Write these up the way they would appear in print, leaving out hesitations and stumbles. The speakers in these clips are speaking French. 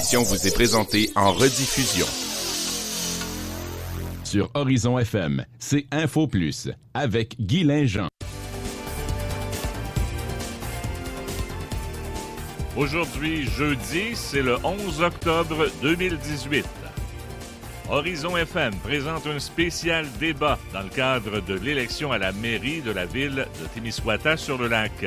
émission vous est présentée en rediffusion. Sur Horizon FM, c'est Info Plus avec Guy Linjean. Aujourd'hui, jeudi, c'est le 11 octobre 2018. Horizon FM présente un spécial débat dans le cadre de l'élection à la mairie de la ville de Témiscouata-sur-le-Lac.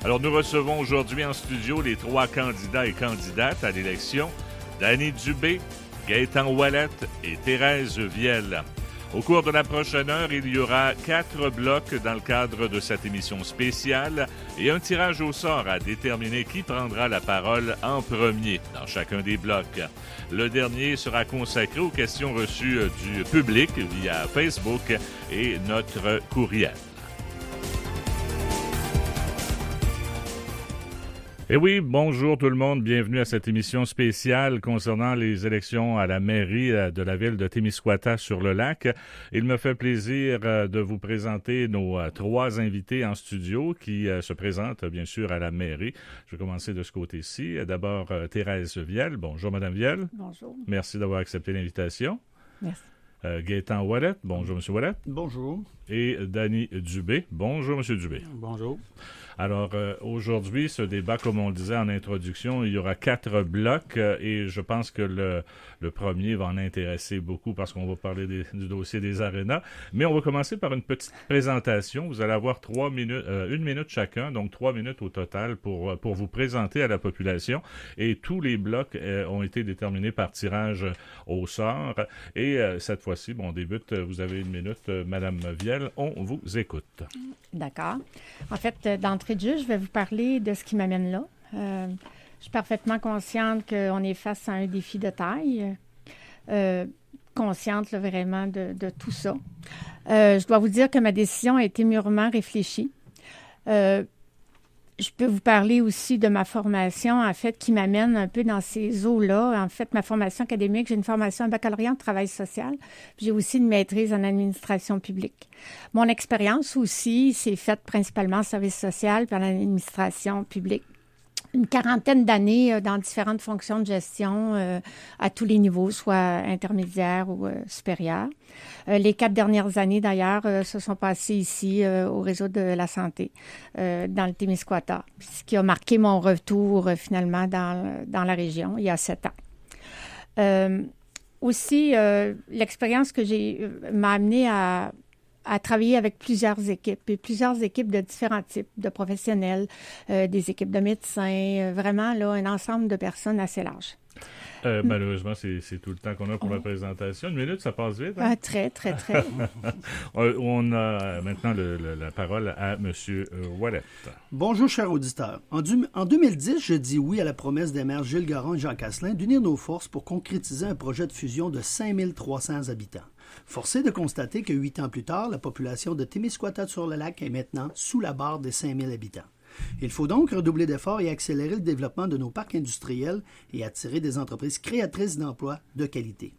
Alors, nous recevons aujourd'hui en studio les 3 candidats et candidates à l'élection, Danny Dubé, Gaétan Ouellet et Thérèse Viel. Au cours de la prochaine heure, il y aura 4 blocs dans le cadre de cette émission spéciale et un tirage au sort à déterminer qui prendra la parole en premier dans chacun des blocs. Le dernier sera consacré aux questions reçues du public via Facebook et notre courriel. Eh oui, bonjour tout le monde, bienvenue à cette émission spéciale concernant les élections à la mairie de la ville de Témiscouata-sur-le-Lac. Il me fait plaisir de vous présenter nos 3 invités en studio qui se présentent bien sûr à la mairie. Je vais commencer de ce côté-ci. D'abord, Thérèse Viel. Bonjour Madame Viel. Bonjour. Merci d'avoir accepté l'invitation. Merci. Gaétan Ouellet. Bonjour Monsieur Ouellet. Bonjour. Et Danny Dubé. Bonjour Monsieur Dubé. Bonjour. Alors, aujourd'hui, ce débat, comme on le disait en introduction, il y aura 4 blocs et je pense que le premier va en intéresser beaucoup parce qu'on va parler du dossier des arénas. Mais on va commencer par une petite présentation. Vous allez avoir 3 minutes, 1 minute chacun, donc 3 minutes au total pour vous présenter à la population. Et tous les blocs ont été déterminés par tirage au sort. Et cette fois-ci, on débute. Vous avez 1 minute. Madame Viel, on vous écoute. D'accord. En fait, d'entrée de jeu, je vais vous parler de ce qui m'amène là. Je suis parfaitement consciente qu'on est face à un défi de taille. Consciente là, vraiment de tout ça. Je dois vous dire que ma décision a été mûrement réfléchie. Je peux vous parler aussi de ma formation, en fait, qui m'amène un peu dans ces eaux-là. En fait, ma formation académique, j'ai une formation en baccalauréat en travail social. J'ai aussi une maîtrise en administration publique. Mon expérience aussi s'est faite principalement en service social puis en administration publique. Une 40aine d'années dans différentes fonctions de gestion à tous les niveaux, soit intermédiaires ou supérieurs. Les 4 dernières années, d'ailleurs, se sont passées ici au réseau de la santé, dans le Témiscouata, ce qui a marqué mon retour finalement dans la région il y a 7 ans. Aussi, l'expérience que j'ai m'a amenée à travailler avec plusieurs équipes de différents types de professionnels, des équipes de médecins, vraiment là, un ensemble de personnes assez large. Malheureusement, c'est tout le temps qu'on a pour la présentation. 1 minute, ça passe vite. Hein? Très. On a maintenant la parole à M. Ouellet. Bonjour, chers auditeurs. En 2010, je dis oui à la promesse des maires Gilles Garon et Jean Casselin d'unir nos forces pour concrétiser un projet de fusion de 5300 habitants. Forcé de constater que 8 ans plus tard, la population de Témiscouata-sur-le-Lac est maintenant sous la barre des 5000 habitants. Il faut donc redoubler d'efforts et accélérer le développement de nos parcs industriels et attirer des entreprises créatrices d'emplois de qualité.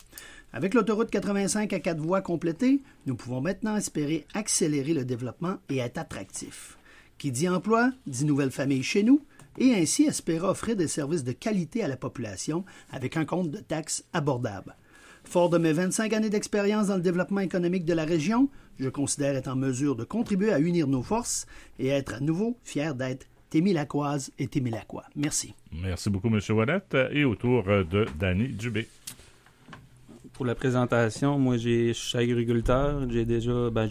Avec l'autoroute 85 à 4 voies complétée, nous pouvons maintenant espérer accélérer le développement et être attractifs. Qui dit emploi, dit nouvelles familles chez nous, et ainsi espérer offrir des services de qualité à la population avec un compte de taxes abordable. Fort de mes 25 années d'expérience dans le développement économique de la région, je considère être en mesure de contribuer à unir nos forces et être à nouveau fier d'être Témilacoise et Témilacois. Merci. Merci beaucoup, M. Ouellet. Et au tour de Danny Dubé. Pour la présentation, moi, je suis agriculteur. J'ai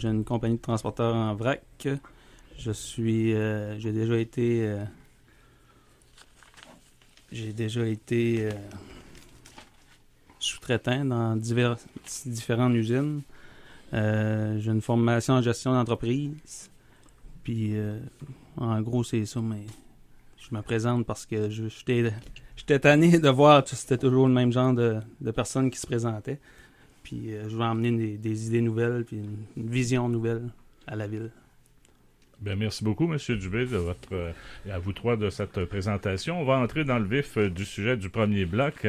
une compagnie de transporteurs en vrac. J'ai déjà été sous-traitant dans différentes usines. J'ai une formation en gestion d'entreprise. Puis, en gros, c'est ça, mais je me présente parce que j'étais tanné de voir que c'était toujours le même genre de personnes qui se présentaient. Puis, je vais emmener des idées nouvelles puis une vision nouvelle à la ville. Bien, merci beaucoup, M. Dubé, à vous trois de cette présentation. On va entrer dans le vif du sujet du premier bloc.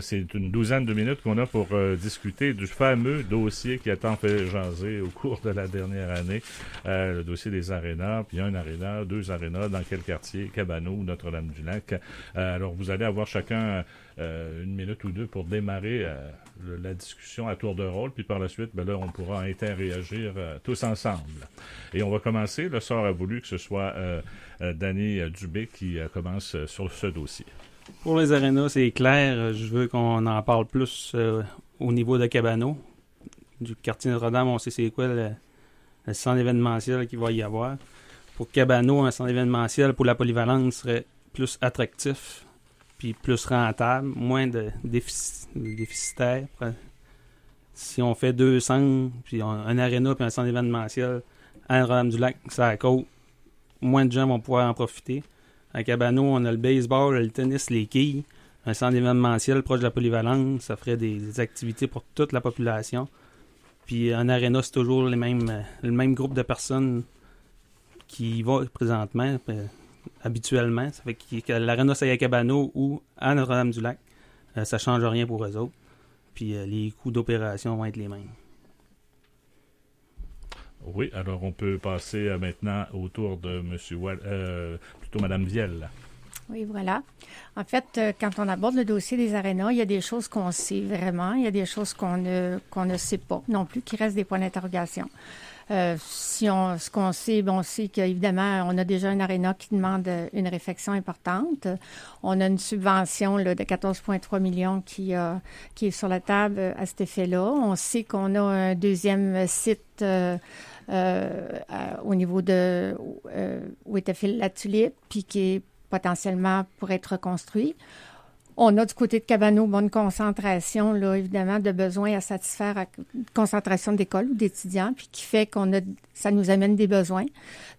C'est une douzaine de minutes qu'on a pour discuter du fameux dossier qui a tant fait jaser au cours de la dernière année, le dossier des arénas, puis un aréna, 2 arénas, dans quel quartier, Cabano ou Notre-Dame-du-Lac. Alors, vous allez avoir chacun une minute ou deux pour démarrer la discussion à tour de rôle, puis par la suite, là, on pourra interréagir tous ensemble. Et on va commencer. Le sort a voulu que ce soit Danny Dubé qui commence sur ce dossier. Pour les arénas, c'est clair. Je veux qu'on en parle plus au niveau de Cabano. Du quartier Notre-Dame, on sait c'est quoi le centre événementiel qu'il va y avoir. Pour Cabano, un centre événementiel pour la polyvalence serait plus attractif puis plus rentable, moins de déficitaire. Si on fait 2 centres, puis un aréna puis un centre événementiel à Notre-Dame-du-Lac, ça à côte, moins de gens vont pouvoir en profiter. À Cabano, on a le baseball, le tennis, les quilles. Un centre événementiel proche de la polyvalence, ça ferait des activités pour toute la population. Puis un aréna, c'est toujours le même groupe de personnes qui y va présentement, habituellement. Ça fait que l'aréna, c'est à Cabano ou à Notre-Dame-du-Lac. Ça ne change rien pour eux autres. Puis les coûts d'opération vont être les mêmes. Oui, alors on peut passer maintenant au tour de plutôt Mme Vielle. Oui, voilà. En fait, quand on aborde le dossier des arénas, il y a des choses qu'on sait vraiment, il y a des choses qu'on ne sait pas non plus, qui restent des points d'interrogation. Ce qu'on sait, on sait qu'évidemment, on a déjà un aréna qui demande une réfection importante. On a une subvention là, de 14,3 millions qui est sur la table à cet effet-là. On sait qu'on a un deuxième site au niveau de où était fait la tulipe, puis qui est potentiellement pour être reconstruit. On a du côté de Cabano une concentration, là, évidemment, de besoins à satisfaire, concentration d'écoles ou d'étudiants, puis qui fait ça nous amène des besoins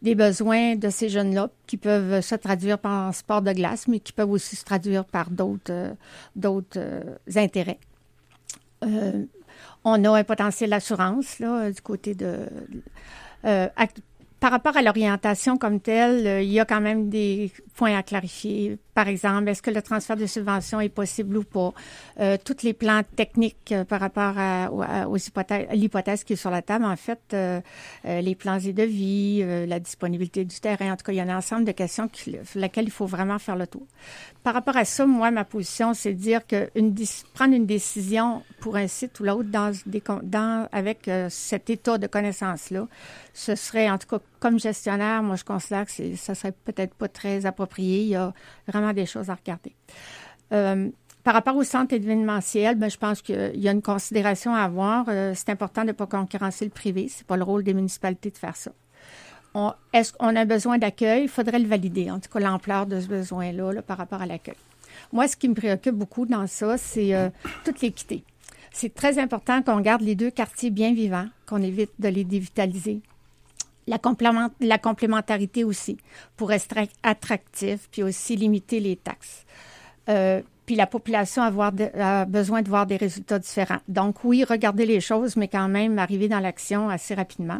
de ces jeunes-là qui peuvent se traduire par un sport de glace, mais qui peuvent aussi se traduire par d'autres intérêts. On a un potentiel d'assurance, là, du côté de... Par rapport à l'orientation comme telle, il y a quand même des points à clarifier. Par exemple, est-ce que le transfert de subventions est possible ou pas? Tous les plans techniques par rapport à l'hypothèse qui est sur la table, en fait, les plans et devis, la disponibilité du terrain, en tout cas, il y a un ensemble de questions sur lesquelles il faut vraiment faire le tour. Par rapport à ça, moi, ma position, c'est de dire que prendre une décision pour un site ou l'autre avec cet état de connaissance-là, ce serait, en tout cas, comme gestionnaire, moi, je considère que ça serait peut-être pas très approprié. Il y a vraiment des choses à regarder. Par rapport au centre événementiel, je pense qu'il y a une considération à avoir. C'est important de ne pas concurrencer le privé. C'est pas le rôle des municipalités de faire ça. Est-ce qu'on a besoin d'accueil? Il faudrait le valider, en tout cas l'ampleur de ce besoin-là là, par rapport à l'accueil. Moi, ce qui me préoccupe beaucoup dans ça, c'est toute l'équité. C'est très important qu'on garde les 2 quartiers bien vivants, qu'on évite de les dévitaliser. La complémentarité aussi, pour rester attractif, puis aussi limiter les taxes. Puis la population a besoin de voir des résultats différents. Donc oui, regarder les choses, mais quand même arriver dans l'action assez rapidement.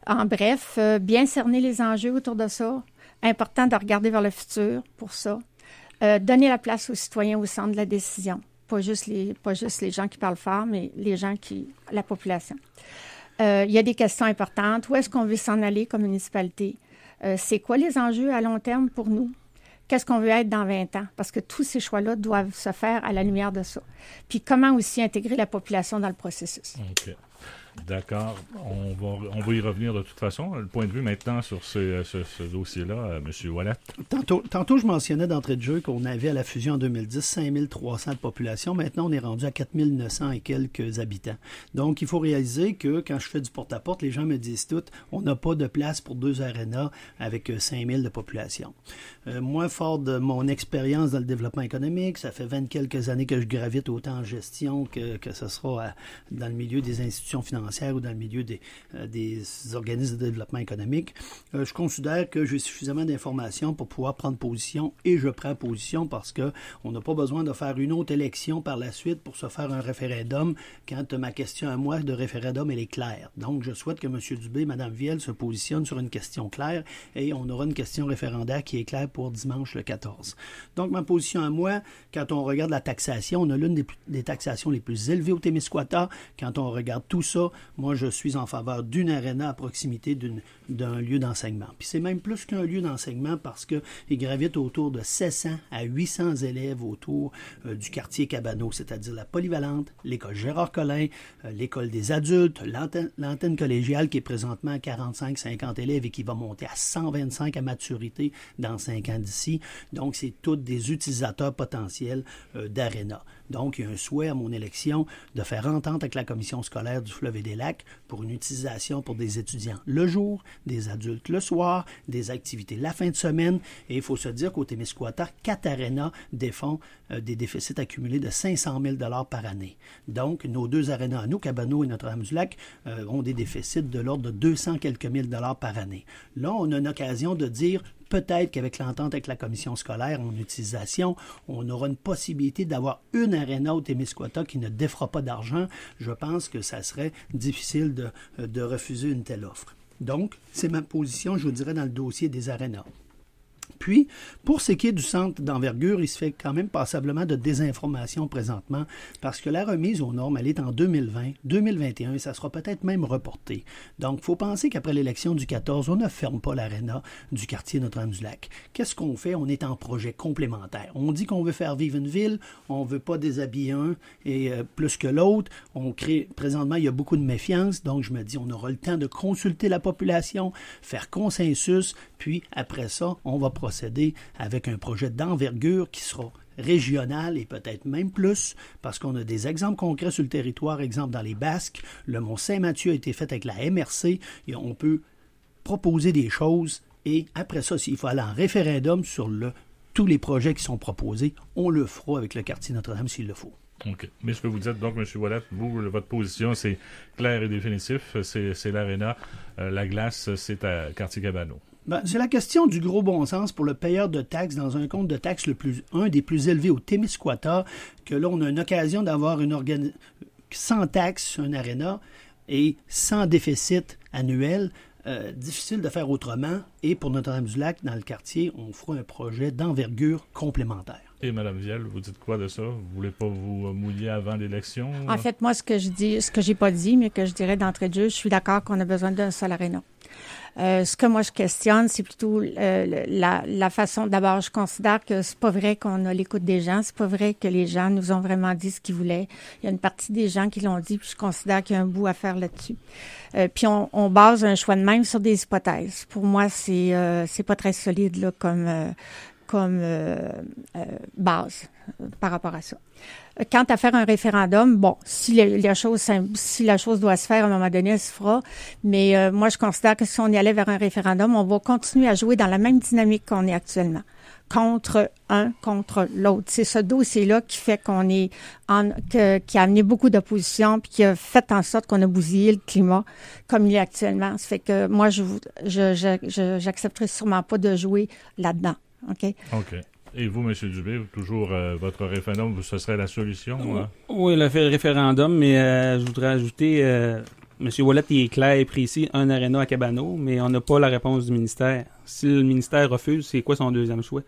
En bref, bien cerner les enjeux autour de ça. Important de regarder vers le futur pour ça. Donner la place aux citoyens au centre de la décision. Pas juste les gens qui parlent fort, mais la population. Il y a des questions importantes. Où est-ce qu'on veut s'en aller comme municipalité? C'est quoi les enjeux à long terme pour nous? Qu'est-ce qu'on veut être dans 20 ans? Parce que tous ces choix-là doivent se faire à la lumière de ça. Puis comment aussi intégrer la population dans le processus. OK. D'accord. On va y revenir de toute façon. Le point de vue maintenant sur ce dossier-là, M. Ouellet. Tantôt, je mentionnais d'entrée de jeu qu'on avait à la fusion en 2010 5300 de population. Maintenant, on est rendu à 4900 et quelques habitants. Donc, il faut réaliser que quand je fais du porte-à-porte, les gens me disent tout, on n'a pas de place pour 2 arénas avec 5000 de population. Moi, fort de mon expérience dans le développement économique, ça fait 20 quelques années que je gravite autant en gestion que ce sera dans le milieu des institutions institutions financières ou dans le milieu des organismes de développement économique, je considère que j'ai suffisamment d'informations pour pouvoir prendre position et je prends position parce qu'on n'a pas besoin de faire une autre élection par la suite pour se faire un référendum quand ma question à moi de référendum, elle est claire. Donc, je souhaite que M. Dubé et Mme Viel se positionnent sur une question claire et on aura une question référendaire qui est claire pour dimanche le 14. Donc, ma position à moi, quand on regarde la taxation, on a l'une des taxations les plus élevées au Témiscouata. Quand on regarde tout ça, moi, je suis en faveur d'une aréna à proximité d'un lieu d'enseignement. Puis c'est même plus qu'un lieu d'enseignement parce qu'il gravite autour de 700 à 800 élèves autour du quartier Cabano, c'est-à-dire la polyvalente, l'école Gérard-Collin, l'école des adultes, l'antenne collégiale qui est présentement à 45-50 élèves et qui va monter à 125 à maturité dans 5 ans d'ici. Donc, c'est tous des utilisateurs potentiels d'aréna. Donc, il y a un souhait à mon élection de faire entente avec la commission scolaire du Fleuve et des Lacs pour une utilisation pour des étudiants le jour, des adultes le soir, des activités la fin de semaine. Et il faut se dire qu'au Témiscouata, 4 arénas défont des déficits accumulés de 500 000 $ par année. Donc, nos 2 arénas à nous, Cabano et Notre-Dame-du-Lac, ont des déficits de l'ordre de 200 quelques mille $ par année. Là, on a une occasion de dire peut-être qu'avec l'entente avec la commission scolaire en utilisation, on aura une possibilité d'avoir une aréna au Témiscouata qui ne défera pas d'argent. Je pense que ça serait difficile de refuser une telle offre. Donc, c'est ma position, je vous dirais, dans le dossier des arénas. Puis, pour ce qui est du centre d'envergure, il se fait quand même passablement de désinformation présentement parce que la remise aux normes, elle est en 2020, 2021 et ça sera peut-être même reporté. Donc, il faut penser qu'après l'élection du 14, on ne ferme pas l'aréna du quartier Notre-Dame-du-Lac. Qu'est-ce qu'on fait? On est en projet complémentaire. On dit qu'on veut faire vivre une ville, on ne veut pas déshabiller un et plus que l'autre. On crée, présentement, il y a beaucoup de méfiance, donc je me dis, on aura le temps de consulter la population, faire consensus, puis après ça, on va procéder avec un projet d'envergure qui sera régional et peut-être même plus, parce qu'on a des exemples concrets sur le territoire, exemple dans les Basques, le Mont-Saint-Mathieu a été fait avec la MRC, et on peut proposer des choses, et après ça, s'il faut aller en référendum sur tous les projets qui sont proposés, on le fera avec le quartier Notre-Dame s'il le faut. OK. Mais ce que vous dites, donc, M. Ouellet, votre position, c'est clair et définitif, c'est l'aréna, la glace, c'est à Quartier-Cabano. C'est la question du gros bon sens pour le payeur de taxes dans un compte de taxes un des plus élevés au Témiscouata, que là, on a une occasion d'avoir sans taxes, un aréna, et sans déficit annuel. Difficile de faire autrement. Et pour Notre-Dame-du-Lac, dans le quartier, on fera un projet d'envergure complémentaire. Et Mme Viel, vous dites quoi de ça? Vous ne voulez pas vous mouiller avant l'élection? En fait, moi, ce que j'ai pas dit, mais que je dirais d'entrée de jeu, je suis d'accord qu'on a besoin d'un seul aréna. Ce que moi je questionne, c'est plutôt la façon. D'abord, je considère que c'est pas vrai qu'on a l'écoute des gens. C'est pas vrai que les gens nous ont vraiment dit ce qu'ils voulaient. Il y a une partie des gens qui l'ont dit, puis je considère qu'il y a un bout à faire là-dessus. Puis on base un choix de même sur des hypothèses. Pour moi, c'est pas très solide là comme base par rapport à ça. Quant à faire un référendum, bon, si la chose doit se faire à un moment donné, elle se fera. Mais moi, je considère que si on y allait vers un référendum, on va continuer à jouer dans la même dynamique qu'on est actuellement, contre l'autre. C'est ce dossier-là qui fait qui a amené beaucoup d'opposition puis qui a fait en sorte qu'on a bousillé le climat comme il est actuellement. Ça fait que moi, j'accepterai sûrement pas de jouer là-dedans. OK. Et vous, M. Dubé, toujours votre référendum, ce serait la solution? Hein? Oui, le référendum, mais je voudrais ajouter, M. Ouellet est clair et précis, un aréna à Cabano, mais on n'a pas la réponse du ministère. Si le ministère refuse, c'est quoi son deuxième choix?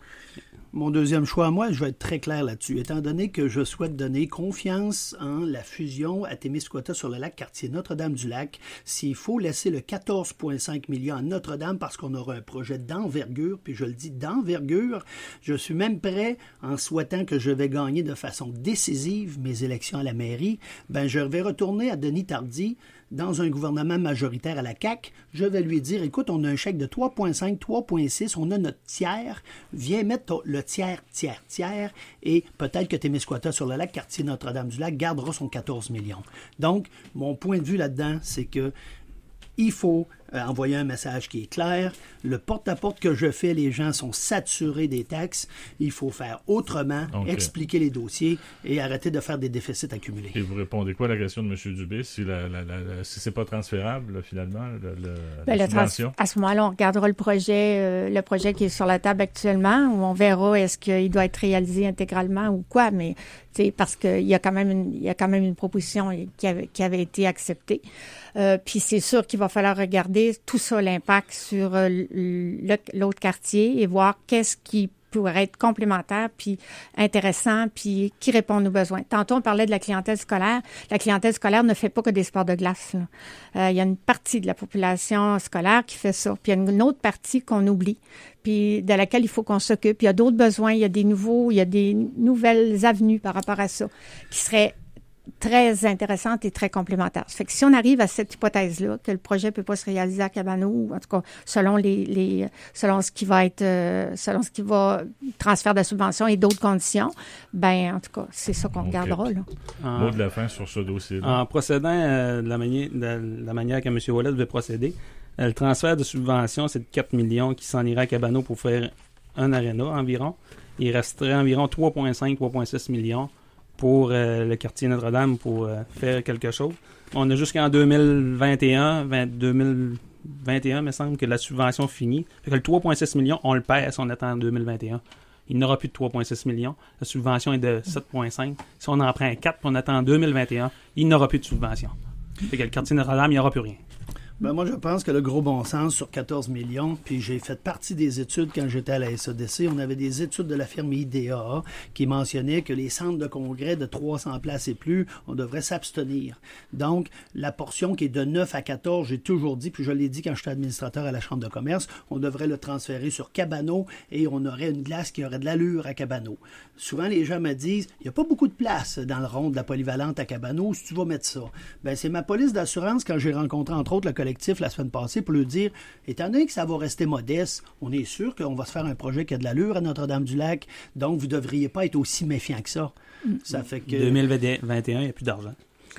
Mon deuxième choix, moi, je vais être très clair là-dessus. Étant donné que je souhaite donner confiance en la fusion à Témiscouata sur le lac quartier Notre-Dame-du-Lac, s'il faut laisser le 14,5 millions à Notre-Dame parce qu'on aura un projet d'envergure, puis je le dis d'envergure, je suis même prêt, en souhaitant que je vais gagner de façon décisive mes élections à la mairie, je vais retourner à Denis Tardy dans un gouvernement majoritaire à la CAQ, je vais lui dire, écoute, on a un chèque de 3,5, 3,6, on a notre tiers, viens mettre le tiers, et peut-être que Témiscouata sur le lac quartier Notre-Dame-du-Lac gardera son 14 millions. Donc, mon point de vue là-dedans, c'est que il faut envoyer un message qui est clair. Le porte-à-porte que je fais, les gens sont saturés des taxes. Il faut faire autrement, expliquer les dossiers et arrêter de faire des déficits accumulés. Et vous répondez quoi à la question de M. Dubé, si c'est pas transférable, finalement, la subvention? À ce moment-là, on regardera le projet qui est sur la table actuellement, où on verra est-ce qu'il doit être réalisé intégralement ou quoi, mais parce qu'il y a quand même une proposition qui avait été acceptée. Puis c'est sûr qu'il va falloir regarder tout ça, l'impact sur l'autre quartier et voir qu'est-ce qui pourrait être complémentaire, puis intéressant, puis qui répond aux besoins. Tantôt, on parlait de la clientèle scolaire. La clientèle scolaire ne fait pas que des sports de glace. Il y a une partie de la population scolaire qui fait ça. Puis il y a une autre partie qu'on oublie, puis de laquelle il faut qu'on s'occupe. Il y a d'autres besoins, il y a des nouvelles avenues par rapport à ça qui seraient très intéressante et très complémentaire. Ça fait que si on arrive à cette hypothèse-là, que le projet peut pas se réaliser à Cabano, en tout cas, selon ce qui va transfert de subvention et d'autres conditions, ben, en tout cas, c'est ça qu'on regardera, là. Mot de la fin sur ce dossier-là. En procédant de la manière que M. Ouellet veut procéder, le transfert de subvention, c'est de 4 millions qui s'en ira à Cabano pour faire un aréna environ. Il resterait environ 3,6 millions pour le quartier Notre-Dame pour faire quelque chose. On a jusqu'en 2021, il me semble, que la subvention finit. Fait que le 3,6 millions, on le perd si on attend en 2021. Il n'aura plus de 3,6 millions. La subvention est de 7,5. Si on en prend 4 et on attend en 2021, il n'aura plus de subvention. Fait que le quartier Notre-Dame, il n'y aura plus rien. Ben moi, je pense que le gros bon sens sur 14 millions, puis j'ai fait partie des études quand j'étais à la SADC, on avait des études de la firme IDEA qui mentionnaient que les centres de congrès de 300 places et plus, on devrait s'abstenir. Donc, la portion qui est de 9 à 14, j'ai toujours dit, puis je l'ai dit quand j'étais administrateur à la Chambre de commerce, on devrait le transférer sur Cabano et on aurait une glace qui aurait de l'allure à Cabano. Souvent, les gens me disent, il n'y a pas beaucoup de place dans le rond de la polyvalente à Cabano, si tu vas mettre ça. Ben, c'est ma police d'assurance quand j'ai rencontré, entre autres, le collectif la semaine passée pour lui dire, étant donné que ça va rester modeste, on est sûr qu'on va se faire un projet qui a de l'allure à Notre-Dame-du-Lac, donc vous ne devriez pas être aussi méfiant que ça. Ça fait que... 2021, il n'y a plus d'argent.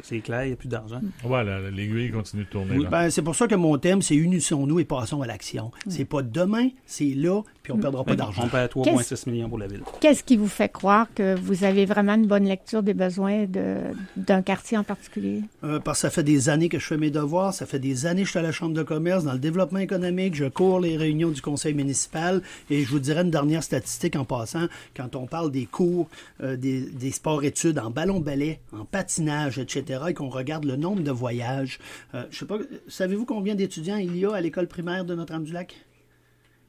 C'est clair, il n'y a plus d'argent. Voilà, l'aiguille continue de tourner. Oui, ben, c'est pour ça que mon thème, c'est unissons-nous et passons à l'action. C'est pas demain, c'est là, puis on ne perdra pas d'argent. On perd 3,6 millions pour la ville. Qu'est-ce qui vous fait croire que vous avez vraiment une bonne lecture des besoins d'un quartier en particulier? Parce que ça fait des années que je fais mes devoirs, ça fait des années que je suis à la Chambre de commerce, dans le développement économique, je cours les réunions du conseil municipal, et je vous dirais une dernière statistique en passant, quand on parle des cours, des sports-études en ballon-ballet, en patinage, etc., et qu'on regarde le nombre de voyages. Je sais pas, savez-vous combien d'étudiants il y a à l'école primaire de Notre-Dame-du-Lac?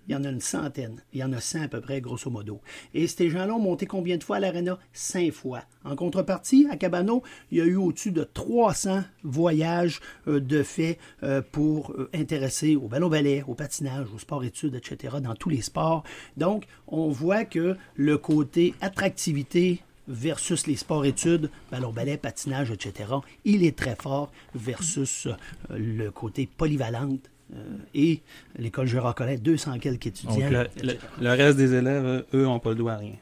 Il y en a une centaine. Il y en a 100 à peu près, grosso modo. Et ces gens-là ont monté combien de fois à l'Arena? 5 fois. En contrepartie, à Cabano, il y a eu au-dessus de 300 voyages de fait pour intéresser au ballon-ballet, au patinage, au sport-études, etc., dans tous les sports. Donc, on voit que le côté attractivité versus les sports-études, ballon-ballet, patinage, etc., il est très fort versus le côté polyvalente et l'école Gérard Collin, 200 quelques étudiants. Donc, le reste des élèves, eux, n'ont pas le doigt à rien.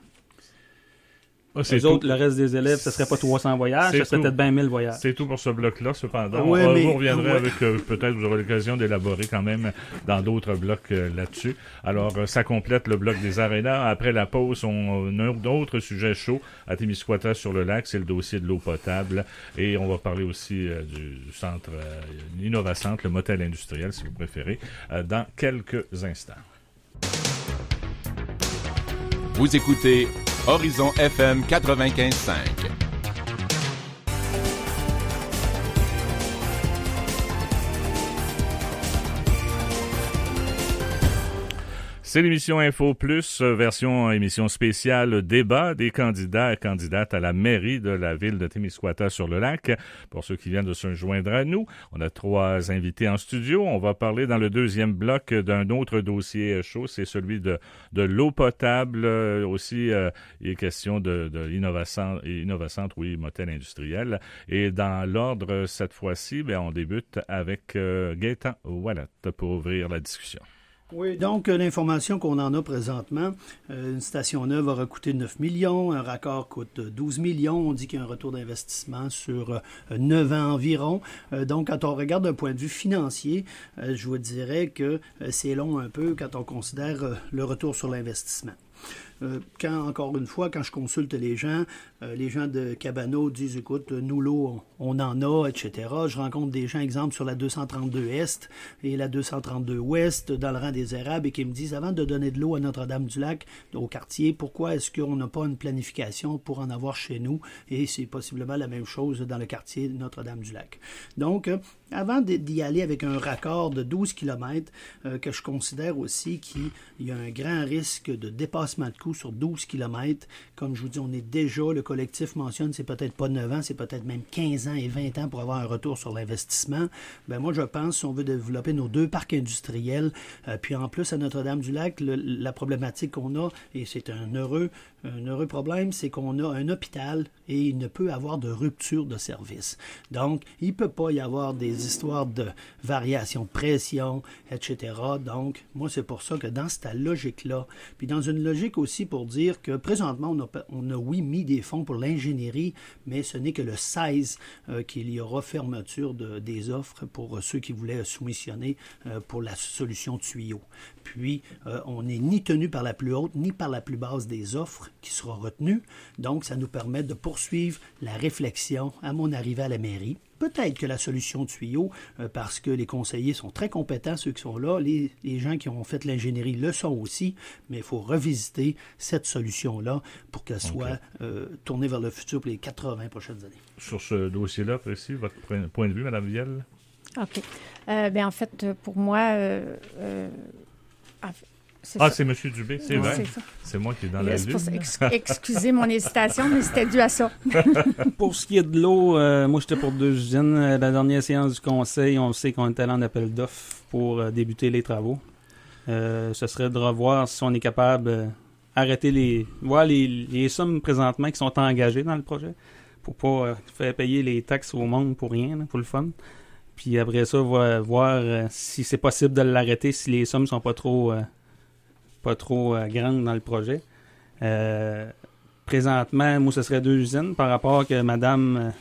Les tout. autres, le reste des élèves, ce serait pas 300 voyages, ça serait peut-être bien 1000 voyages. C'est tout pour ce bloc-là, cependant. Oui, vous reviendrez avec, peut-être, vous aurez l'occasion d'élaborer quand même dans d'autres blocs là-dessus. Alors, ça complète le bloc des arénas. Après la pause, on a un autre sujet chaud à Témiscouata sur le lac, c'est le dossier de l'eau potable. Et on va parler aussi du centre Innovacentre, le motel industriel, si vous préférez, dans quelques instants. Vous écoutez Horizon FM 95.5. C'est l'émission Info Plus, version émission spéciale débat des candidats et candidates à la mairie de la ville de Témiscouata-sur-le-Lac. Pour ceux qui viennent de se joindre à nous, on a 3 invités en studio. On va parler dans le deuxième bloc d'un autre dossier chaud, c'est celui de l'eau potable. Aussi, il est question de Innovacentre, oui, motel industriel. Et dans l'ordre, cette fois-ci, on débute avec Gaétan Ouellet pour ouvrir la discussion. Oui, donc l'information qu'on en a présentement, une station neuve aura coûté 9 millions, un raccord coûte 12 millions, on dit qu'il y a un retour d'investissement sur 9 ans environ. Donc quand on regarde d'un point de vue financier, je vous dirais que c'est long un peu quand on considère le retour sur l'investissement. Encore une fois, quand je consulte les gens de Cabano disent, écoute, nous, l'eau, on en a, etc. Je rencontre des gens, exemple, sur la 232 Est et la 232 Ouest, dans le rang des Érables, et qui me disent, avant de donner de l'eau à Notre-Dame-du-Lac, au quartier, pourquoi est-ce qu'on n'a pas une planification pour en avoir chez nous? Et c'est possiblement la même chose dans le quartier de Notre-Dame-du-Lac. Donc, avant d'y aller avec un raccord de 12 km, que je considère aussi qu'il y a un grand risque de dépassement de coût sur 12 km. Comme je vous dis, on est déjà, le collectif mentionne, c'est peut-être pas 9 ans, c'est peut-être même 15 ans et 20 ans pour avoir un retour sur l'investissement. Ben moi, je pense, si on veut développer nos 2 parcs industriels, puis en plus, à Notre-Dame-du-Lac, la problématique qu'on a, et c'est un heureux problème, c'est qu'on a un hôpital et il ne peut avoir de rupture de service. Donc, il ne peut pas y avoir des histoires de variation de pression, etc. Donc, moi, c'est pour ça que dans cette logique-là, puis dans une logique aussi pour dire que présentement, on a oui, mis des fonds pour l'ingénierie, mais ce n'est que le 16 qu'il y aura fermeture des offres pour ceux qui voulaient soumissionner pour la solution tuyau. Puis, on n'est ni tenu par la plus haute ni par la plus basse des offres qui sera retenue. Donc, ça nous permet de poursuivre la réflexion à mon arrivée à la mairie. Peut-être que la solution tuyau, parce que les conseillers sont très compétents, ceux qui sont là, les gens qui ont fait l'ingénierie le sont aussi, mais il faut revisiter cette solution-là pour qu'elle soit tournée vers le futur pour les 80 prochaines années. Sur ce dossier-là précis, votre point de vue, Mme Vielle? OK. En fait, pour moi... c'est M. Dubé, c'est vrai. C'est moi qui est dans la lune. Excusez mon hésitation, mais c'était dû à ça. Pour ce qui est de l'eau, moi j'étais pour 2 usines. La dernière séance du conseil, on sait qu'on est allé en appel d'offres pour débuter les travaux. Ce serait de revoir si on est capable d'arrêter les sommes présentement qui sont engagées dans le projet pour pas faire payer les taxes au monde pour rien, là, pour le fun. Puis après ça, on va voir si c'est possible de l'arrêter si les sommes sont pas trop grandes dans le projet. Présentement, moi, ce serait 2 usines par rapport que madame,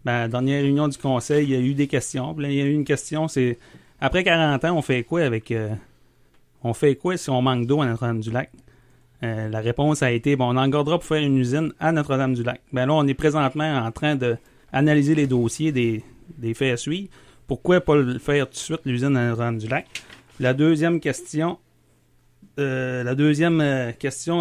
à la dernière réunion du conseil, il y a eu des questions. Puis là, il y a eu une question, c'est après 40 ans, on fait quoi si on manque d'eau à Notre-Dame-du-Lac? La réponse a été, on engordera pour faire une usine à Notre-Dame-du-Lac. Là, on est présentement en train d'analyser les dossiers des FSUI. Pourquoi pas le faire tout de suite, l'usine à Notre-Dame-du-Lac? La deuxième question,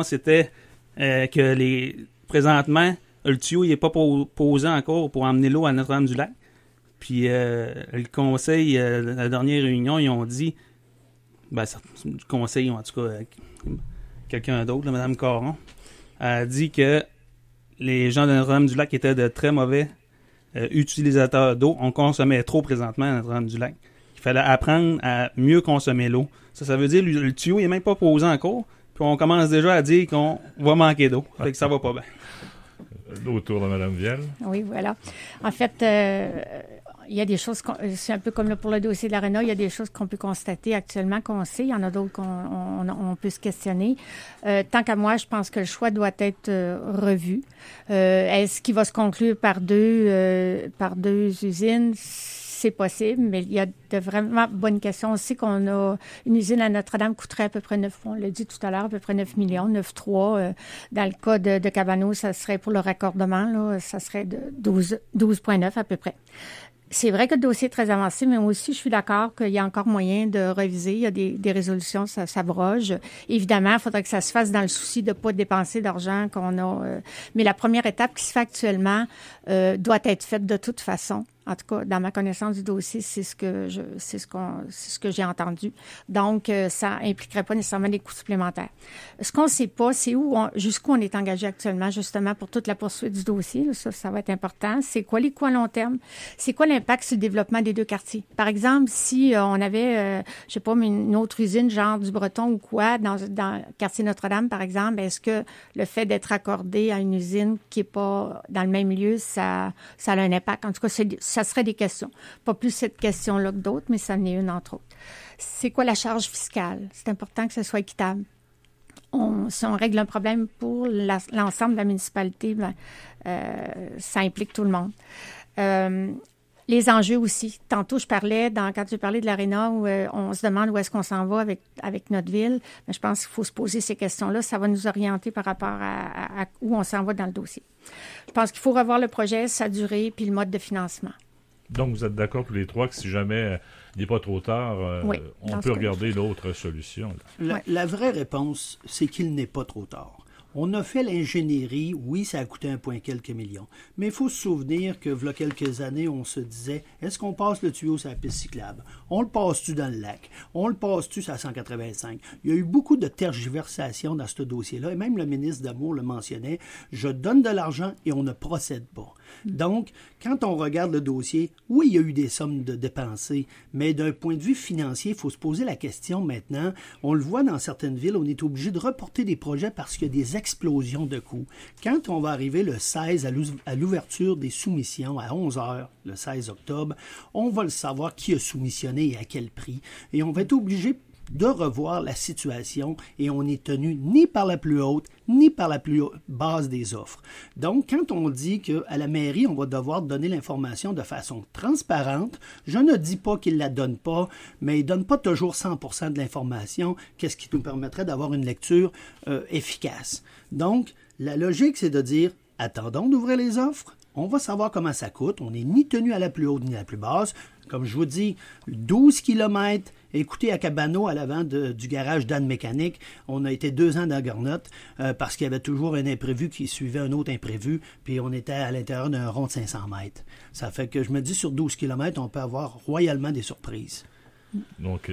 c'était que présentement, le tuyau n'est pas posé encore pour emmener l'eau à Notre-Dame-du-Lac. Puis le conseil, la dernière réunion, ils ont dit, le conseil, en tout cas, quelqu'un d'autre, Mme Caron, a dit que les gens de Notre-Dame-du-Lac étaient de très mauvais utilisateurs d'eau. On consommait trop présentement à Notre-Dame-du-Lac. Il fallait apprendre à mieux consommer l'eau. Ça veut dire que le tuyau n'est même pas posé encore, puis on commence déjà à dire qu'on va manquer d'eau. Fait que ça va pas bien. Autour de Mme Vielle. Oui, voilà. En fait, il y a des choses, c'est un peu comme pour le dossier de l'Arena, il y a des choses qu'on peut constater actuellement, qu'on sait. Il y en a d'autres qu'on peut se questionner. Tant qu'à moi, je pense que le choix doit être revu. Est-ce qu'il va se conclure par deux usines? C'est possible, mais il y a de vraiment bonnes questions. On sait qu'on a une usine à Notre-Dame qui coûterait à peu près 9, on l'a dit tout à l'heure, à peu près 9 millions, 9,3. Dans le cas de Cabano, ça serait pour le raccordement, là, ça serait de 12,9 à peu près. C'est vrai que le dossier est très avancé, mais moi aussi, je suis d'accord qu'il y a encore moyen de réviser. Il y a des résolutions, ça s'abroge. Évidemment, il faudrait que ça se fasse dans le souci de ne pas dépenser d'argent qu'on a. Mais la première étape qui se fait actuellement doit être faite de toute façon. En tout cas, dans ma connaissance du dossier, c'est ce que j'ai entendu. Donc, ça impliquerait pas nécessairement des coûts supplémentaires. Ce qu'on ne sait pas, c'est jusqu'où on est engagé actuellement, justement, pour toute la poursuite du dossier. Là, ça va être important. C'est quoi les coûts à long terme? C'est quoi l'impact sur le développement des 2 quartiers? Par exemple, si on avait, je sais pas, une autre usine, genre du Breton ou quoi, dans le quartier Notre-Dame, par exemple, est-ce que le fait d'être accordé à une usine qui est pas dans le même lieu, ça a un impact? En tout cas, ça serait des questions. Pas plus cette question-là que d'autres, mais ça en est une entre autres. c'est quoi la charge fiscale? C'est important que ce soit équitable. Si on règle un problème pour l'ensemble de la municipalité, ça implique tout le monde. Les enjeux aussi. Tantôt, quand j'ai parlé de l'aréna, où on se demande où est-ce qu'on s'en va avec notre ville, mais je pense qu'il faut se poser ces questions-là. Ça va nous orienter par rapport à où on s'en va dans le dossier. Je pense qu'il faut revoir le projet, sa durée, puis le mode de financement. Donc, vous êtes d'accord tous les trois que si jamais il n'est pas trop tard, on peut regarder l'autre solution. La vraie réponse, c'est qu'il n'est pas trop tard. On a fait l'ingénierie, oui, ça a coûté 1,quelques millions. Mais il faut se souvenir que, voilà quelques années, on se disait, est-ce qu'on passe le tuyau sur la piste cyclable? On le passe-tu dans le lac? On le passe-tu sur la 185? Il y a eu beaucoup de tergiversations dans ce dossier-là, et même le ministre D'Amour le mentionnait, je donne de l'argent et on ne procède pas. Donc, quand on regarde le dossier, oui, il y a eu des sommes de dépensées, mais d'un point de vue financier, il faut se poser la question maintenant. On le voit dans certaines villes, on est obligé de reporter des projets parce qu'il y a des explosions de coûts. Quand on va arriver le 16 à l'ouverture des soumissions à 11 heures, le 16 octobre, on va le savoir qui a soumissionné et à quel prix. Et on va être obligé de revoir la situation et on n'est tenu ni par la plus haute ni par la plus basse des offres. Donc, quand on dit qu'à la mairie, on va devoir donner l'information de façon transparente, je ne dis pas qu'ils ne la donnent pas, mais ils ne donnent pas toujours 100% de l'information, qu'est-ce qui nous permettrait d'avoir une lecture efficace. Donc, la logique, c'est de dire, attendons d'ouvrir les offres, on va savoir comment ça coûte, on n'est ni tenu à la plus haute ni à la plus basse. Comme je vous dis, 12 km. Écoutez, à Cabano, à l'avant du garage d'Anne Mécanique, on a été 2 ans dans Garnotte parce qu'il y avait toujours un imprévu qui suivait un autre imprévu, puis on était à l'intérieur d'un rond de 500 mètres. Ça fait que je me dis, sur 12 km, on peut avoir royalement des surprises. Donc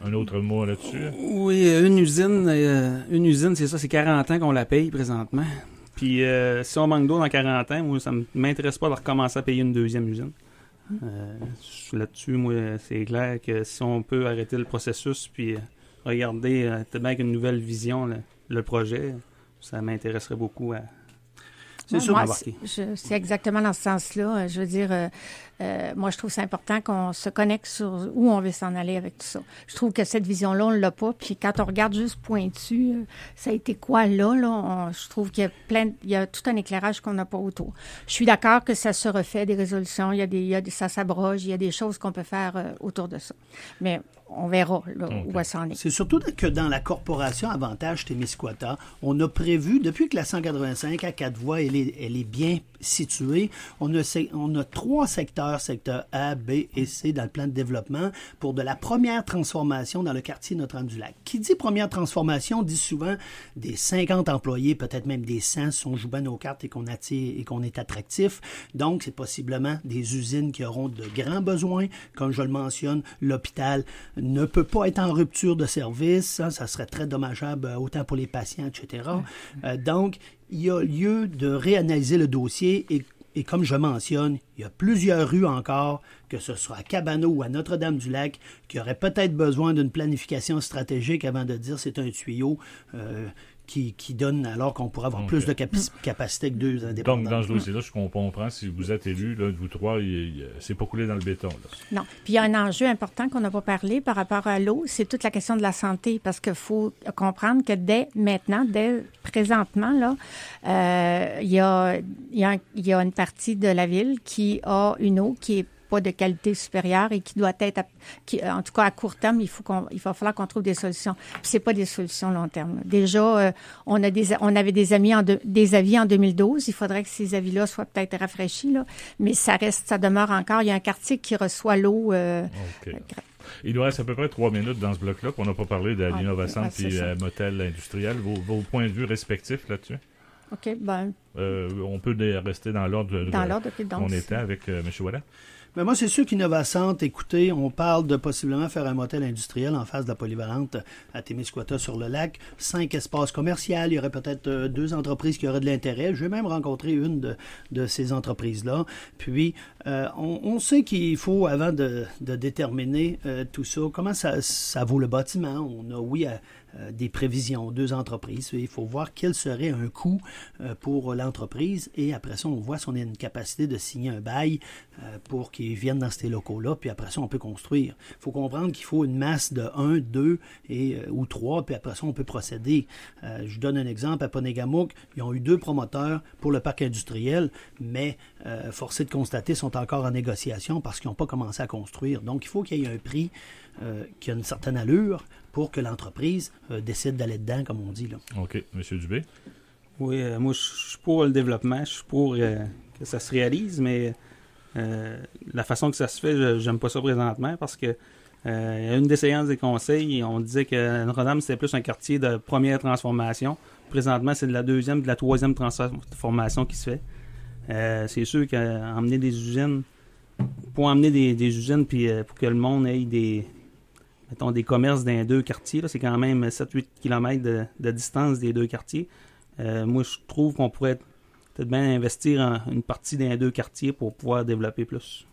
un autre mot là-dessus? Oui, une usine, c'est ça, c'est 40 ans qu'on la paye présentement. Puis si on manque d'eau dans 40 ans, moi, ça ne m'intéresse pas de recommencer à payer une deuxième usine. Là-dessus, moi, c'est clair que si on peut arrêter le processus puis regarder peut-être bien avec une nouvelle vision le projet, ça m'intéresserait beaucoup à embarquer. C'est exactement dans ce sens-là. Je veux dire, moi, je trouve c'est important qu'on se connecte sur où on veut s'en aller avec tout ça. Je trouve que cette vision-là, on ne l'a pas. Puis quand on regarde juste pointu, ça a été quoi là? Je trouve qu'il y a tout un éclairage qu'on n'a pas autour. Je suis d'accord que ça se refait, des résolutions, ça s'abroge, il y a des choses qu'on peut faire autour de ça. Mais on verra où ça en est. C'est surtout que dans la corporation Avantage Témiscouata, on a prévu, depuis que la 185 à 4 voies, elle est bien située, on a 3 secteurs, secteur A, B et C dans le plan de développement pour de la première transformation dans le quartier Notre-Dame-du-Lac. Qui dit première transformation dit souvent des 50 employés, peut-être même des 100 si on joue bien nos cartes et qu'on attire et qu'on est attractif. Donc, c'est possiblement des usines qui auront de grands besoins. Comme je le mentionne, l'hôpital ne peut pas être en rupture de service. Ça serait très dommageable autant pour les patients, etc. Donc, il y a lieu de réanalyser le dossier et comme je mentionne, il y a plusieurs rues encore, que ce soit à Cabano ou à Notre-Dame-du-Lac, qui auraient peut-être besoin d'une planification stratégique avant de dire c'est un tuyau qui donne alors qu'on pourrait avoir plus de capacité que 2 indépendants. Donc, dans ce dossier-là, je comprends, si vous êtes élus, là, vous trois, c'est pas coulé dans le béton. Là. Non. Puis il y a un enjeu important qu'on n'a pas parlé par rapport à l'eau, c'est toute la question de la santé, parce qu'il faut comprendre que dès présentement, là, il y a une partie de la ville qui a une eau qui est pas de qualité supérieure et qui doit être, en tout cas à court terme, il va falloir qu'on trouve des solutions. Puis c'est pas des solutions long terme. Déjà, on avait des avis en 2012. Il faudrait que ces avis-là soient peut-être rafraîchis, là, mais ça demeure encore. Il y a un quartier qui reçoit l'eau. Il nous reste à peu près 3 minutes dans ce bloc-là, puis on n'a pas parlé de l'Innovation puis motel industriel. Vos points de vue respectifs là-dessus? OK, ben... on peut rester dans l'ordre qu'on était avec M. Ouellet. Mais moi, c'est sûr qu'Innovacente, écoutez, on parle de possiblement faire un motel industriel en face de la polyvalente à Témiscouata sur le lac. 5 espaces commerciaux. Il y aurait peut-être 2 entreprises qui auraient de l'intérêt. Je vais même rencontrer une de ces entreprises-là. Puis, on sait qu'il faut, avant de déterminer tout ça, comment ça vaut le bâtiment. On a, des prévisions, 2 entreprises. Il faut voir quel serait un coût pour la l'entreprise et après ça, on voit si on a une capacité de signer un bail pour qu'ils viennent dans ces locaux-là, puis après ça, on peut construire. Il faut comprendre qu'il faut une masse de 1, 2 ou 3, puis après ça, on peut procéder. Je vous donne un exemple. À Ponégamouk, ils ont eu 2 promoteurs pour le parc industriel, mais forcé de constater, sont encore en négociation parce qu'ils n'ont pas commencé à construire. Donc, il faut qu'il y ait un prix qui a une certaine allure pour que l'entreprise décide d'aller dedans, comme on dit, là. OK. M. Dubé? Oui, moi, je suis pour le développement, je suis pour que ça se réalise, mais la façon que ça se fait, j'aime pas ça présentement parce que il y a une des séances des conseils, on disait que Notre-Dame, c'était plus un quartier de première transformation. Présentement, c'est de la deuxième et de la troisième transformation qui se fait. C'est sûr qu'emmener des usines, pour emmener des usines puis pour que le monde ait des commerces dans les 2 quartiers, là, c'est quand même 7-8 km de distance des 2 quartiers. Moi, je trouve qu'on pourrait peut-être bien investir une partie dans les 2 quartiers pour pouvoir développer plus.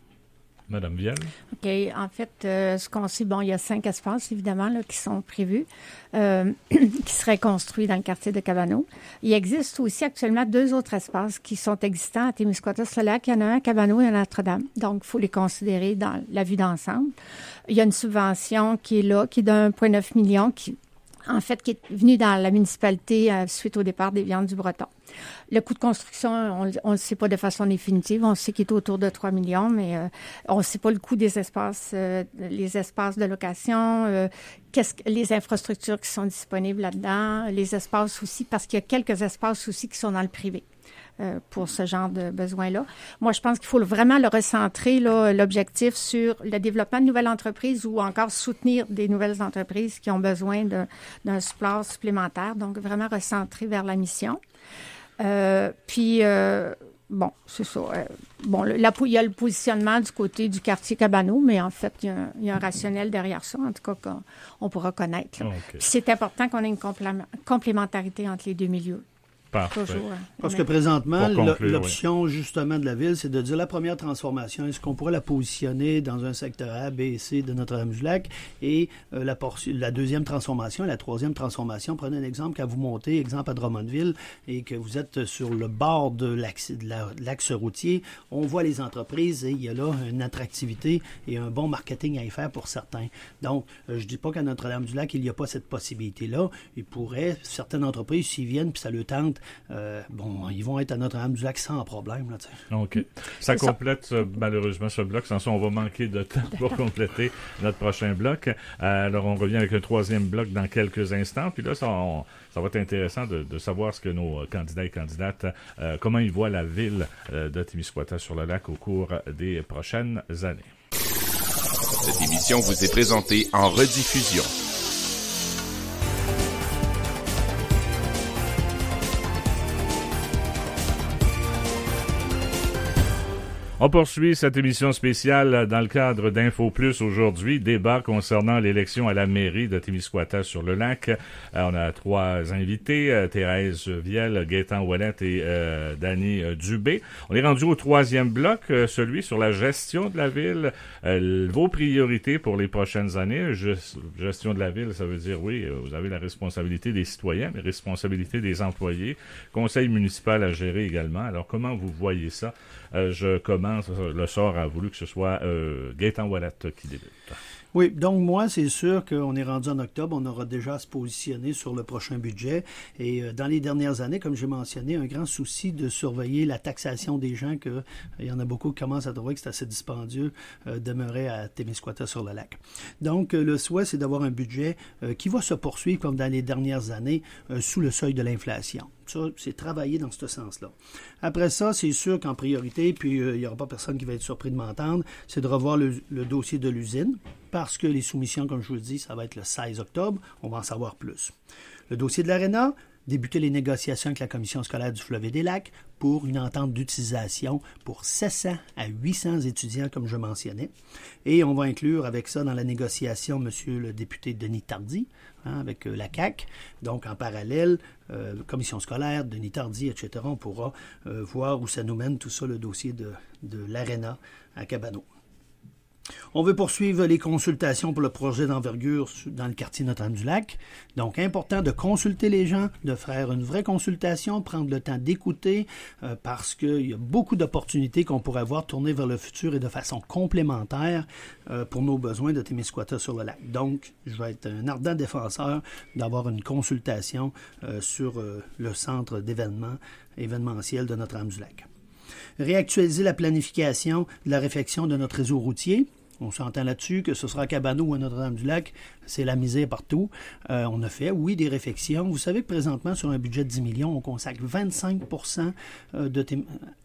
Madame Vielle? OK. En fait, ce qu'on sait, il y a 5 espaces, évidemment, là, qui sont prévus, qui seraient construits dans le quartier de Cabano. Il existe aussi actuellement 2 autres espaces qui sont existants à Témiscouata-sur-le-Lac. Il y en a un à Cabano et un à Notre-Dame. Donc, il faut les considérer dans la vue d'ensemble. Il y a une subvention qui est là, qui est de 1,9 million, qui est venue dans la municipalité suite au départ des Viandes du Breton. Le coût de construction, on ne le sait pas de façon définitive. On sait qu'il est autour de 3 millions, mais on ne sait pas le coût des espaces, les espaces de location, les infrastructures qui sont disponibles là-dedans, les espaces aussi, parce qu'il y a quelques espaces aussi qui sont dans le privé pour ce genre de besoins-là. Moi, je pense qu'il faut vraiment le recentrer, là, l'objectif sur le développement de nouvelles entreprises ou encore soutenir des nouvelles entreprises qui ont besoin d'un support supplémentaire. Donc, vraiment recentrer vers la mission. C'est ça. Il y a le positionnement du côté du quartier Cabano, mais en fait, il y a un rationnel derrière ça, en tout cas, qu'on pourra connaître. Okay. Puis c'est important qu'on ait une complémentarité entre les 2 milieux. Parfait. Toujours, parce que présentement, l'option justement de la Ville, c'est de dire la première transformation, est-ce qu'on pourrait la positionner dans un secteur A, B et C de Notre-Dame-du-Lac et la deuxième transformation, la troisième transformation, prenez un exemple quand vous montez, exemple à Drummondville, et que vous êtes sur le bord de l'axe routier, on voit les entreprises et il y a là une attractivité et un bon marketing à y faire pour certains. Donc, je dis pas qu'à Notre-Dame-du-Lac, il n'y a pas cette possibilité-là. Il pourrait, certaines entreprises, s'ils viennent puis ça le tente, ils vont être à Notre-Dame-du-Lac sans problème. Là, OK. Ça complète malheureusement ce bloc. Sans ça, on va manquer de temps pour compléter notre prochain bloc. Alors, on revient avec un 3e bloc dans quelques instants. Puis là, ça va être intéressant de savoir ce que nos candidats et candidates, comment ils voient la ville de Témiscouata-sur-le-Lac au cours des prochaines années. Cette émission vous est présentée en rediffusion. On poursuit cette émission spéciale dans le cadre d'Info Plus aujourd'hui. Débat concernant l'élection à la mairie de Témiscouata-sur-le-Lac. On a 3 invités, Thérèse Vielle, Gaétan Ouellette et Danny Dubé. On est rendu au 3e bloc, celui sur la gestion de la ville. Vos priorités pour les prochaines années. Gestion de la ville, ça veut dire, oui, vous avez la responsabilité des citoyens, mais responsabilité des employés. Conseil municipal à gérer également. Alors, comment vous voyez ça? Je commence. Le sort a voulu que ce soit Gaétan Ouellette qui débute. Oui, donc moi, c'est sûr qu'on est rendu en octobre, on aura déjà à se positionner sur le prochain budget. Et dans les dernières années, comme j'ai mentionné, un grand souci de surveiller la taxation des gens, il y en a beaucoup qui commencent à trouver que c'est assez dispendieux demeurer à Témiscouata-sur-le-Lac. Donc, le souhait, c'est d'avoir un budget qui va se poursuivre, comme dans les dernières années, sous le seuil de l'inflation. Ça, c'est travailler dans ce sens-là. Après ça, c'est sûr qu'en priorité, puis il n'y aura pas personne qui va être surpris de m'entendre, c'est de revoir le dossier de l'usine, parce que les soumissions, comme je vous le dis, ça va être le 16 octobre. On va en savoir plus. Le dossier de l'Arena, débuter les négociations avec la commission scolaire du Fleuve et des Lacs pour une entente d'utilisation pour 700 à 800 étudiants, comme je mentionnais. Et on va inclure avec ça dans la négociation monsieur le député Denis Tardy, avec la CAQ. Donc, en parallèle, commission scolaire, Denis Tardy, etc., on pourra voir où ça nous mène tout ça, le dossier de l'Arena à Cabano. On veut poursuivre les consultations pour le projet d'envergure dans le quartier Notre-Dame-du-Lac. Donc, important de consulter les gens, de faire une vraie consultation, prendre le temps d'écouter, parce qu'il y a beaucoup d'opportunités qu'on pourrait avoir tournées vers le futur et de façon complémentaire pour nos besoins de Témiscouata sur le lac. Donc, je vais être un ardent défenseur d'avoir une consultation sur le centre événementiel de Notre-Dame-du-Lac. Réactualiser la planification de la réfection de notre réseau routier. On s'entend là-dessus, que ce sera à Cabano ou à Notre-Dame-du-Lac, c'est la misère partout. On a fait, oui, des réfections. Vous savez que présentement, sur un budget de 10 millions, on consacre 25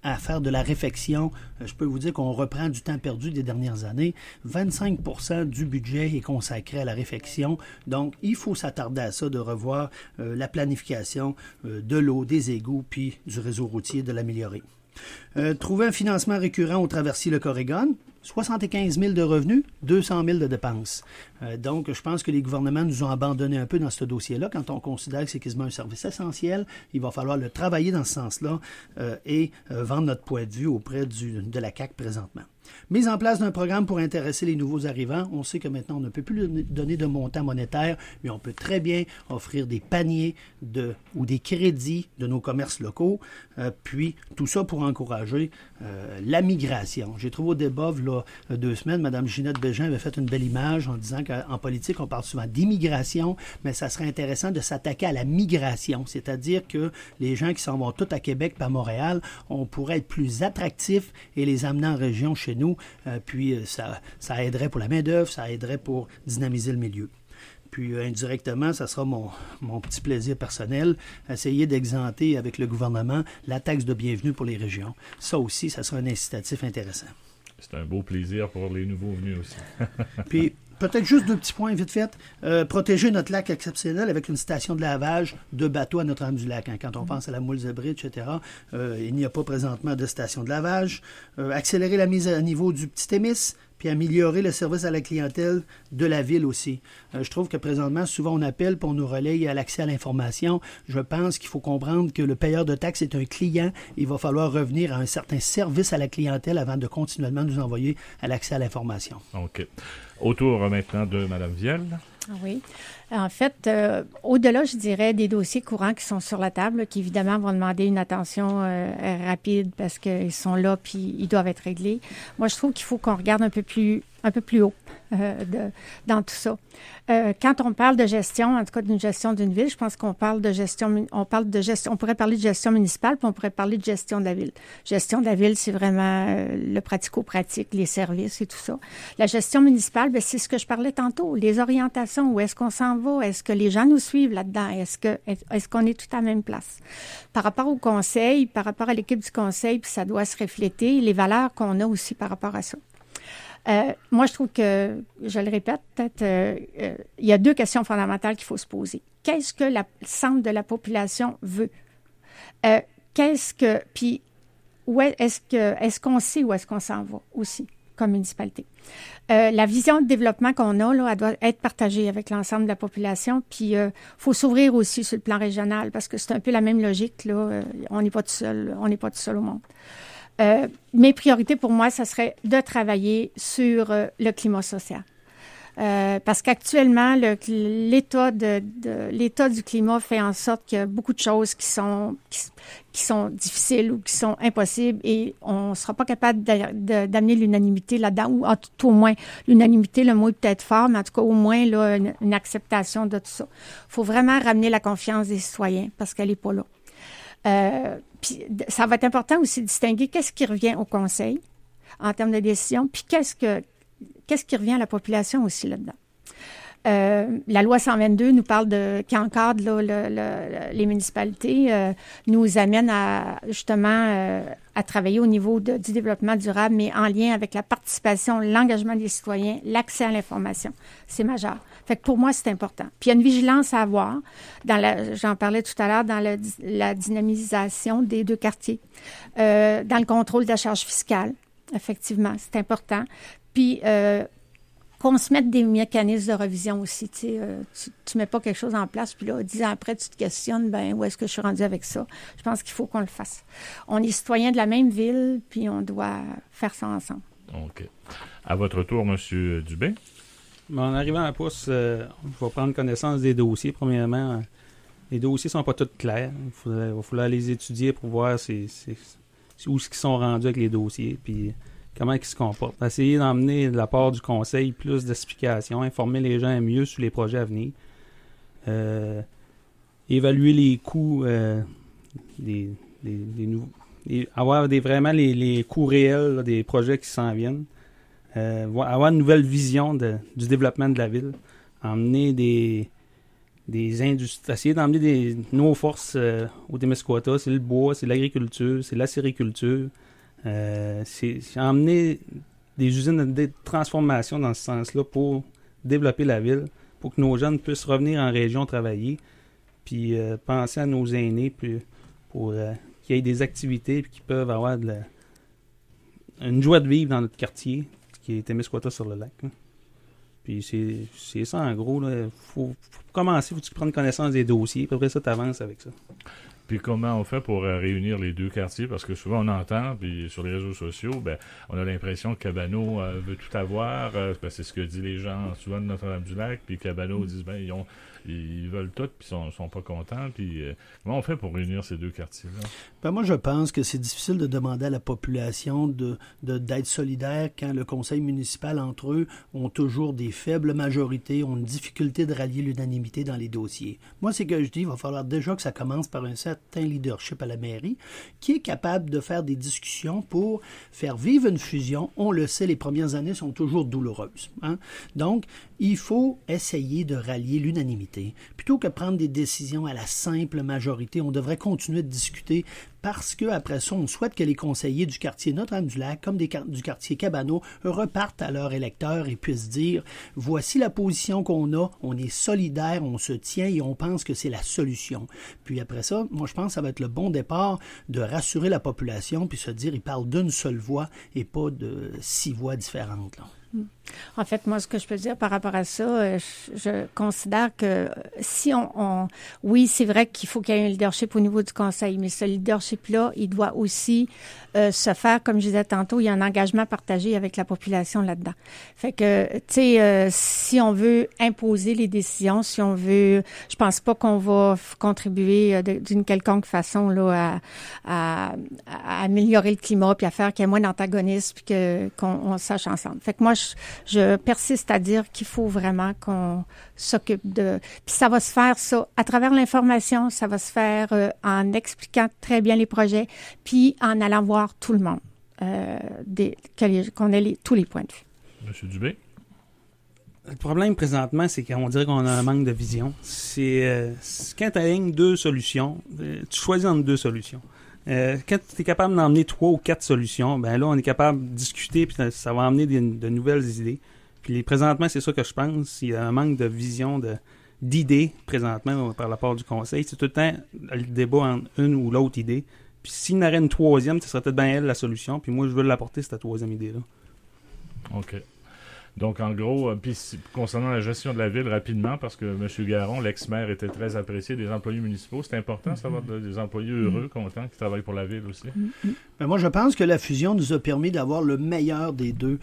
à faire de la réfection. Je peux vous dire qu'on reprend du temps perdu des dernières années. 25 du budget est consacré à la réfection. Donc, il faut s'attarder à ça, de revoir la planification de l'eau, des égouts, puis du réseau routier, de l'améliorer. Trouver un financement récurrent au traversier le Corrigan. 75 000 de revenus, 200 000 de dépenses. Donc, je pense que les gouvernements nous ont abandonné un peu dans ce dossier-là. Quand on considère que c'est quasiment un service essentiel, il va falloir le travailler dans ce sens-là et vendre notre point de vue auprès de la CAQ présentement. Mise en place d'un programme pour intéresser les nouveaux arrivants. On sait que maintenant, on ne peut plus donner de montant monétaire, mais on peut très bien offrir des paniers ou des crédits de nos commerces locaux. Puis, tout ça pour encourager la migration. J'ai trouvé au débat, là, 2 semaines, Mme Ginette Bégin avait fait une belle image en disant qu'en politique, on parle souvent d'immigration, mais ça serait intéressant de s'attaquer à la migration, c'est-à-dire que les gens qui s'en vont tous à Québec et à Montréal, on pourrait être plus attractifs et les amener en région chez nous, puis ça aiderait pour la main-d'œuvre, ça aiderait pour dynamiser le milieu. Puis indirectement, ça sera mon petit plaisir personnel, essayer d'exempter avec le gouvernement la taxe de bienvenue pour les régions. Ça aussi, ça sera un incitatif intéressant. C'est un beau plaisir pour les nouveaux venus aussi. Puis, peut-être juste 2 petits points vite fait. Protéger notre lac exceptionnel avec une station de lavage de bateaux à Notre-Dame-du-Lac. Quand on pense à la Moule-Zébry, etc., il n'y a pas présentement de station de lavage. Accélérer la mise à niveau du Petit-Témis, puis améliorer le service à la clientèle de la ville aussi. Je trouve que présentement, souvent on appelle pour on nous relaye à l'accès à l'information. Je pense qu'il faut comprendre que le payeur de taxes est un client. Il va falloir revenir à un certain service à la clientèle avant de continuellement nous envoyer à l'accès à l'information. OK. Autour maintenant de Mme Viel. Oui. En fait, au-delà, je dirais, des dossiers courants qui sont sur la table, qui évidemment vont demander une attention rapide parce qu'ils sont là puis ils doivent être réglés. Moi, je trouve qu'il faut qu'on regarde un peu plus haut dans tout ça. Quand on parle de gestion, en tout cas d'une gestion d'une ville, je pense qu'on parle de gestion, on pourrait parler de gestion municipale, puis on pourrait parler de gestion de la ville. Gestion de la ville, c'est vraiment le pratico-pratique, les services et tout ça. La gestion municipale, bien, c'est ce que je parlais tantôt, les orientations, où est-ce qu'on s'en va, est-ce que les gens nous suivent là-dedans, est-ce qu'on est tout à la même place. Par rapport au conseil, par rapport à l'équipe du conseil, puis ça doit se refléter, les valeurs qu'on a aussi par rapport à ça. Moi, je trouve que, je le répète, peut-être, il y a 2 questions fondamentales qu'il faut se poser. Qu'est-ce que le centre de la population veut? Puis, est-ce qu'on sait où est-ce qu'on s'en va aussi, comme municipalité? La vision de développement qu'on a, là, elle doit être partagée avec l'ensemble de la population. Puis, faut s'ouvrir aussi sur le plan régional, parce que c'est un peu la même logique, là. On n'est pas tout seul au monde. Mes priorités pour moi, ça serait de travailler sur le climat social. Parce qu'actuellement, l'état du climat fait en sorte qu'il y a beaucoup de choses qui sont difficiles ou qui sont impossibles et on ne sera pas capable d'amener l'unanimité là-dedans, ou tout au moins, l'unanimité, le mot est peut-être fort, mais en tout cas, au moins, là, une acceptation de tout ça. Il faut vraiment ramener la confiance des citoyens parce qu'elle n'est pas là. Puis ça va être important aussi de distinguer qu'est-ce qui revient au conseil en termes de décision, puis qu'est-ce qui revient à la population aussi là-dedans. La loi 122 nous parle qui encadre là, les municipalités, nous amène à travailler au niveau du développement durable, mais en lien avec la participation, l'engagement des citoyens, l'accès à l'information. C'est majeur. Fait que pour moi, c'est important. Puis il y a une vigilance à avoir, j'en parlais tout à l'heure, dans la dynamisation des 2 quartiers, dans le contrôle de la charge fiscale. Effectivement, c'est important. Puis qu'on se mette des mécanismes de revision aussi. Tu mets pas quelque chose en place, puis là, 10 ans après, tu te questionnes, où est-ce que je suis rendu avec ça? Je pense qu'il faut qu'on le fasse. On est citoyens de la même ville, puis on doit faire ça ensemble. OK. À votre tour, M. Dubé. En arrivant à Pouce, je vais prendre connaissance des dossiers. Premièrement, les dossiers sont pas tous clairs. Il va falloir les étudier pour voir où ils sont rendus avec les dossiers, puis comment ils se comportent. Essayer d'emmener de la part du conseil plus d'explications, informer les gens mieux sur les projets à venir. Évaluer les coûts des nouveaux. Avoir vraiment les coûts réels là, des projets qui s'en viennent. Avoir une nouvelle vision du développement de la ville. Emmener des industries. Essayer d'emmener nos forces au Témiscouata. C'est le bois, c'est l'agriculture, c'est la sériculture. C'est emmener des usines de transformation dans ce sens-là pour développer la ville, pour que nos jeunes puissent revenir en région travailler, puis penser à nos aînés pour qu'il y ait des activités puis qu'ils peuvent avoir une joie de vivre dans notre quartier qui est Témiscouata sur le lac. Hein. Puis c'est ça en gros. Là. Faut commencer, faut-tu prendre connaissance des dossiers, puis après ça, tu avances avec ça. Puis comment on fait pour réunir les deux quartiers? Parce que souvent on entend, puis sur les réseaux sociaux, on a l'impression que Cabano veut tout avoir. C'est ce que disent les gens souvent de Notre-Dame-du-Lac. Puis Cabano disent, ils veulent tout, puis ils sont pas contents. Puis comment on fait pour réunir ces deux quartiers-là? Moi, je pense que c'est difficile de demander à la population d'être solidaire quand le conseil municipal, entre eux, ont toujours des faibles majorités, ont une difficulté de rallier l'unanimité dans les dossiers. Moi, c'est que je dis, il va falloir déjà que ça commence par un certain leadership à la mairie qui est capable de faire des discussions pour faire vivre une fusion. On le sait, les premières années sont toujours douloureuses. Hein? Donc, il faut essayer de rallier l'unanimité. Plutôt que prendre des décisions à la simple majorité, on devrait continuer de discuter parce qu'après ça, on souhaite que les conseillers du quartier Notre-Dame-du-Lac, comme du quartier Cabano, repartent à leurs électeurs et puissent dire « Voici la position qu'on a, on est solidaire, on se tient et on pense que c'est la solution. » Puis après ça, moi je pense que ça va être le bon départ de rassurer la population puis se dire « Ils parlent d'une seule voix et pas de 6 voix différentes. » là. En fait, moi, ce que je peux dire par rapport à ça, je considère que si oui, c'est vrai qu'il faut qu'il y ait un leadership au niveau du conseil, mais ce leadership-là, il doit aussi se faire, comme je disais tantôt, il y a un engagement partagé avec la population là-dedans. Fait que, tu sais, si on veut imposer les décisions, si on veut, je pense pas qu'on va contribuer d'une quelconque façon là à améliorer le climat, puis à faire qu'il y ait moins d'antagonisme, puis qu'on sache ensemble. Fait que moi, je persiste à dire qu'il faut vraiment qu'on s'occupe de... Puis ça va se faire, ça, à travers l'information, ça va se faire en expliquant très bien les projets, puis en allant voir tout le monde, qu'on ait tous les points de vue. Monsieur Dubé? Le problème présentement, c'est qu'on dirait qu'on a un manque de vision. C'est quand tu alignes 2 solutions, tu choisis entre 2 solutions. Quand tu es capable d'emmener 3 ou 4 solutions, là, on est capable de discuter, puis ça va emmener de nouvelles idées. Puis présentement, c'est ça que je pense. Il y a un manque de vision, d'idées présentement par la part du conseil. C'est tout le temps le débat entre une ou l'autre idée. Puis s'il y en aurait une 3e, ce serait peut-être bien elle la solution. Puis moi, je veux l'apporter, cette 3e idée-là. OK. Donc, en gros, puis concernant la gestion de la ville, rapidement, parce que M. Garon, l'ex-maire, était très apprécié des employés municipaux. C'est important, d'avoir des employés heureux, contents, qui travaillent pour la ville aussi. Moi, je pense que la fusion nous a permis d'avoir le meilleur des deux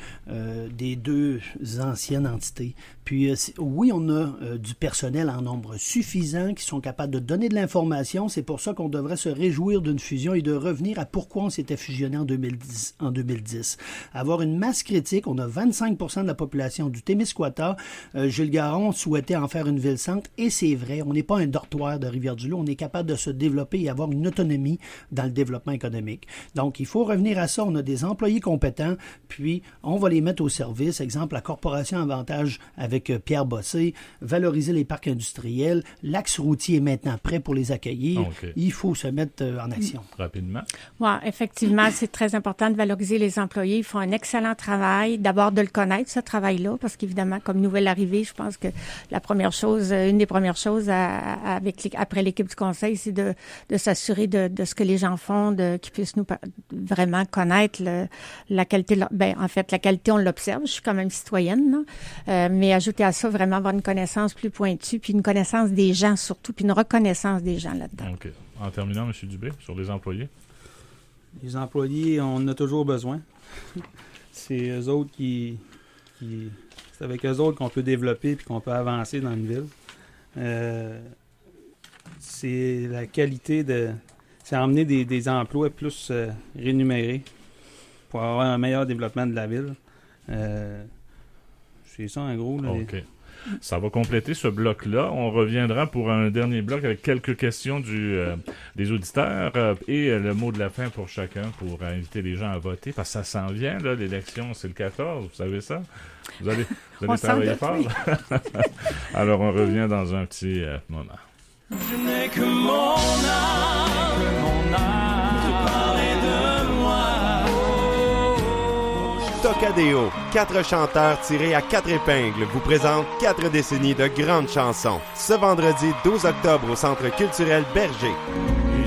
anciennes entités. Puis, oui, on a du personnel en nombre suffisant qui sont capables de donner de l'information. C'est pour ça qu'on devrait se réjouir d'une fusion et de revenir à pourquoi on s'était fusionné en 2010. Avoir une masse critique, on a 25% de la population du Témiscouata. Gilles Garon souhaitait en faire une ville-centre et c'est vrai, on n'est pas un dortoir de Rivière-du-Loup, on est capable de se développer et avoir une autonomie dans le développement économique. Donc, il faut revenir à ça. On a des employés compétents, puis on va les mettre au service. Exemple, la Corporation Avantage avec Pierre Bossé, valoriser les parcs industriels. L'axe routier est maintenant prêt pour les accueillir. Okay. Il faut se mettre en action. Rapidement. Oui, effectivement, c'est très important de valoriser les employés. Ils font un excellent travail. D'abord, de le connaître, ce travail-là, parce qu'évidemment, comme nouvelle arrivée, je pense que une des premières choses après l'équipe du conseil, c'est de s'assurer de ce que les gens font, qu'ils puissent nous vraiment connaître la qualité. En fait, la qualité, on l'observe. Je suis quand même citoyenne, mais ajouter à ça vraiment avoir une connaissance plus pointue, puis une connaissance des gens surtout, puis une reconnaissance des gens là-dedans. OK. En terminant, M. Dubé, sur les employés? Les employés, on en a toujours besoin. c'est eux autres c'est avec eux autres qu'on peut développer puis qu'on peut avancer dans une ville. C'est la qualité c'est emmener des emplois plus rémunérés pour avoir un meilleur développement de la ville. C'est ça en gros. Là, OK. Ça va compléter ce bloc-là. On reviendra pour un dernier bloc avec quelques questions des auditeurs et le mot de la fin pour chacun pour inviter les gens à voter parce que ça s'en vient, là, l'élection, c'est le 14, vous savez ça? Vous allez travailler fort? Oui. Alors, on revient dans un petit moment. Je n'ai que mon âme, de parler de moi. Tocadéo, 4 chanteurs tirés à 4 épingles, vous présentent 4 décennies de grandes chansons. Ce vendredi 12 octobre au Centre culturel Berger.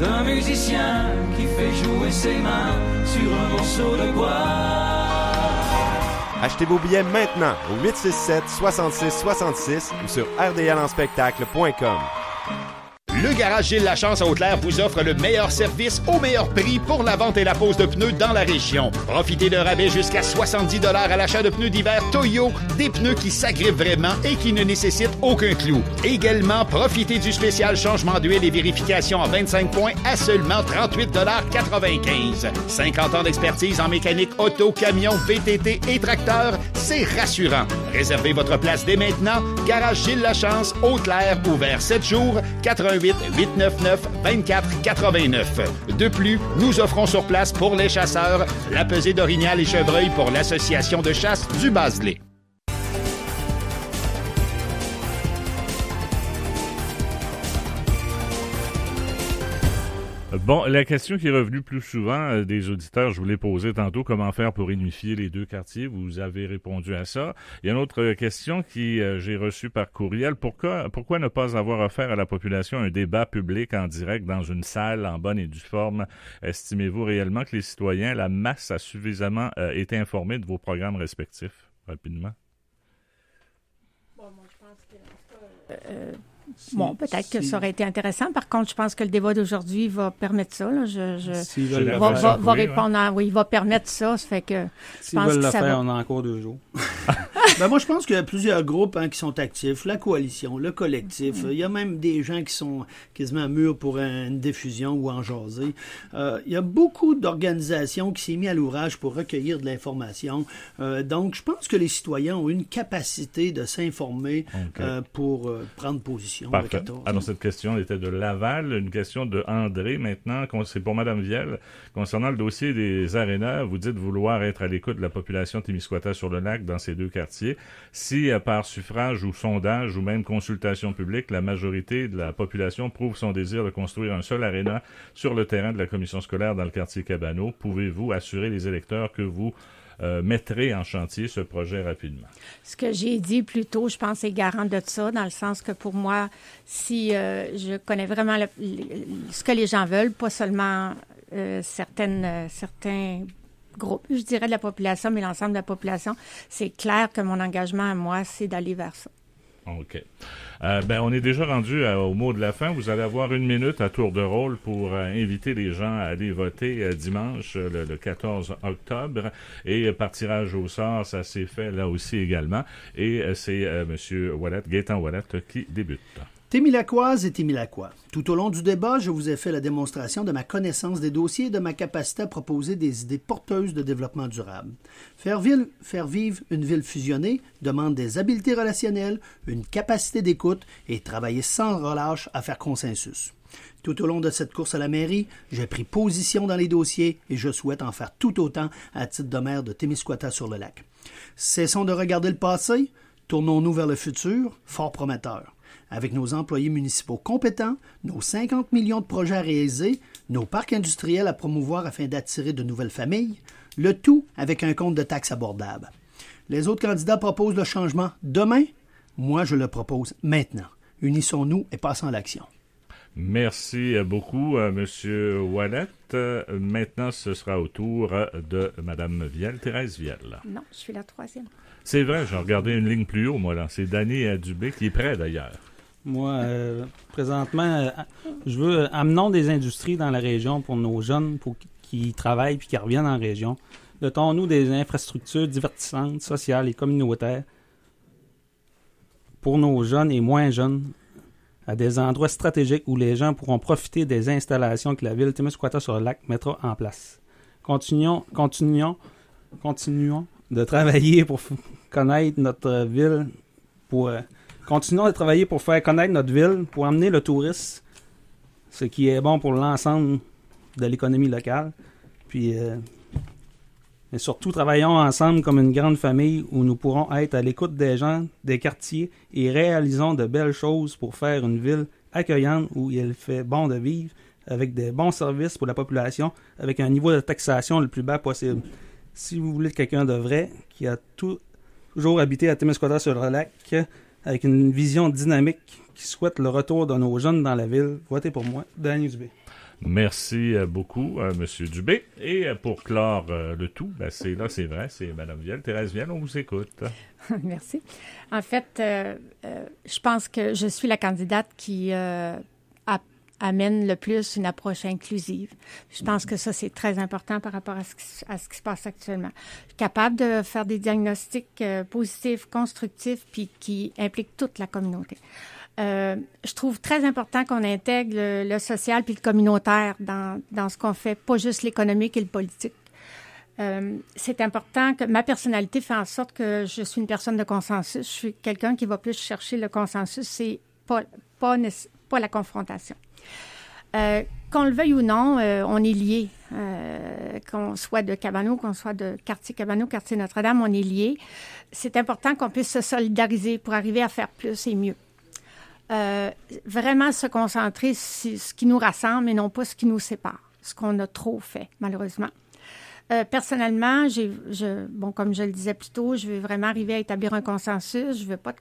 D'un musicien qui fait jouer ses mains sur un morceau de bois. Achetez vos billets maintenant au 867-6666 ou sur rdlanspectacle.com. Le Garage Gilles Lachance à Haute-Claire vous offre le meilleur service au meilleur prix pour la vente et la pose de pneus dans la région. Profitez d'un rabais jusqu'à 70$ à l'achat de pneus d'hiver Toyo, des pneus qui s'agrippent vraiment et qui ne nécessitent aucun clou. Également, profitez du spécial changement d'huile et vérification en 25 points à seulement 38,95$. 50 ans d'expertise en mécanique auto, camion, VTT et tracteur, c'est rassurant. Réservez votre place dès maintenant. Garage Gilles Lachance, Haute-Claire, ouvert 7 jours, 88 899 24 89. De plus, nous offrons sur place pour les chasseurs la pesée d'orignal et chevreuil pour l'association de chasse du Bas-de-Lay. Bon, la question qui est revenue plus souvent des auditeurs, je vous l'ai posée tantôt, comment faire pour unifier les deux quartiers? Vous avez répondu à ça. Il y a une autre question qui j'ai reçue par courriel. Pourquoi ne pas avoir offert à la population un débat public en direct dans une salle en bonne et due forme? Estimez-vous réellement que les citoyens, la masse, a suffisamment été informés de vos programmes respectifs? Rapidement. Bon, moi, je pense que... Bon, peut-être que ça aurait été intéressant. Par contre, je pense que le débat d'aujourd'hui va permettre ça. Là. Va répondre à... Oui, il va permettre ça. Ça fait que... S'ils veulent le faire, on a encore 2 jours. Moi, je pense qu'il y a plusieurs groupes qui sont actifs. La coalition, le collectif. Il y a même des gens qui sont quasiment mûrs pour une diffusion ou en jaser. Il y a beaucoup d'organisations qui s'est mis à l'ouvrage pour recueillir de l'information. Donc, je pense que les citoyens ont une capacité de s'informer pour prendre position. Parfait. Alors, cette question était de Laval. Une question de André, maintenant. C'est pour Mme Viel. Concernant le dossier des arénas, vous dites vouloir être à l'écoute de la population Témiscouata-sur-le-Lac dans ces 2 quartiers. Si, par suffrage ou sondage ou même consultation publique, la majorité de la population prouve son désir de construire un seul aréna sur le terrain de la commission scolaire dans le quartier Cabano, pouvez-vous assurer les électeurs que vous mettrez en chantier ce projet rapidement? Ce que j'ai dit plus tôt, je pense, est garant de ça, dans le sens que pour moi, si je connais vraiment ce que les gens veulent, pas seulement certains groupes, je dirais, de la population, mais l'ensemble de la population, c'est clair que mon engagement à moi, c'est d'aller vers ça. OK. On est déjà rendu au mot de la fin. Vous allez avoir 1 minute à tour de rôle pour inviter les gens à aller voter dimanche, le 14 octobre. Et par tirage au sort, ça s'est fait là aussi également. Et c'est M. Gaétan Ouellet qui débute. Témilacoises et Témilacois. Tout au long du débat, je vous ai fait la démonstration de ma connaissance des dossiers et de ma capacité à proposer des idées porteuses de développement durable. Faire vivre une ville fusionnée demande des habiletés relationnelles, une capacité d'écoute et travailler sans relâche à faire consensus. Tout au long de cette course à la mairie, j'ai pris position dans les dossiers et je souhaite en faire tout autant à titre de maire de Témiscouata-sur-le-Lac. Cessons de regarder le passé, tournons-nous vers le futur, fort prometteur. Avec nos employés municipaux compétents, nos 50 millions de projets à réaliser, nos parcs industriels à promouvoir afin d'attirer de nouvelles familles, le tout avec un compte de taxes abordable. Les autres candidats proposent le changement demain, moi je le propose maintenant. Unissons-nous et passons à l'action. Merci beaucoup, M. Ouellet. Maintenant, ce sera au tour de Mme Viel, Thérèse Viel. Non, je suis la 3e. C'est vrai, j'ai regardé une ligne plus haut, moi, là. C'est Danny Dubé qui est prêt, d'ailleurs. Moi, présentement, je veux amener des industries dans la région pour nos jeunes, pour qu'ils travaillent puis qu'ils reviennent en région. Dotons-nous des infrastructures divertissantes, sociales et communautaires pour nos jeunes et moins jeunes, à des endroits stratégiques où les gens pourront profiter des installations que la ville Témiscouata-sur-le-Lac mettra en place. Continuons de travailler pour connaître notre ville, continuons de travailler pour faire connaître notre ville, pour amener le tourisme, ce qui est bon pour l'ensemble de l'économie locale. Puis, mais surtout, travaillons ensemble comme une grande famille où nous pourrons être à l'écoute des gens, des quartiers et réalisons de belles choses pour faire une ville accueillante où il fait bon de vivre, avec des bons services pour la population, avec un niveau de taxation le plus bas possible. Si vous voulez quelqu'un de vrai, qui a toujours habité à Témiscouata-sur-le-Lac, avec une vision dynamique, qui souhaite le retour de nos jeunes dans la ville, votez pour moi, Danny Dubé. Merci beaucoup, M. Dubé. Et pour clore le tout, c'est vrai, c'est Mme Viel. Thérèse Viel, on vous écoute. Merci. En fait, je pense que je suis la candidate qui amène le plus une approche inclusive. Je pense que ça, c'est très important par rapport à ce qui se passe actuellement. Je suis capable de faire des diagnostics positifs, constructifs, puis qui impliquent toute la communauté. Je trouve très important qu'on intègre le social puis le communautaire dans ce qu'on fait, pas juste l'économique et le politique. C'est important que ma personnalité fait en sorte que je suis une personne de consensus. Je suis quelqu'un qui va plus chercher le consensus, c'est pas la confrontation. Qu'on le veuille ou non, on est liés. Qu'on soit de Cabano, qu'on soit de quartier Cabano, quartier Notre-Dame, on est liés. C'est important qu'on puisse se solidariser pour arriver à faire plus et mieux. Vraiment se concentrer sur ce qui nous rassemble et non pas ce qui nous sépare, ce qu'on a trop fait, malheureusement. Personnellement, comme je le disais plus tôt, je veux vraiment arriver à établir un consensus. Je veux pas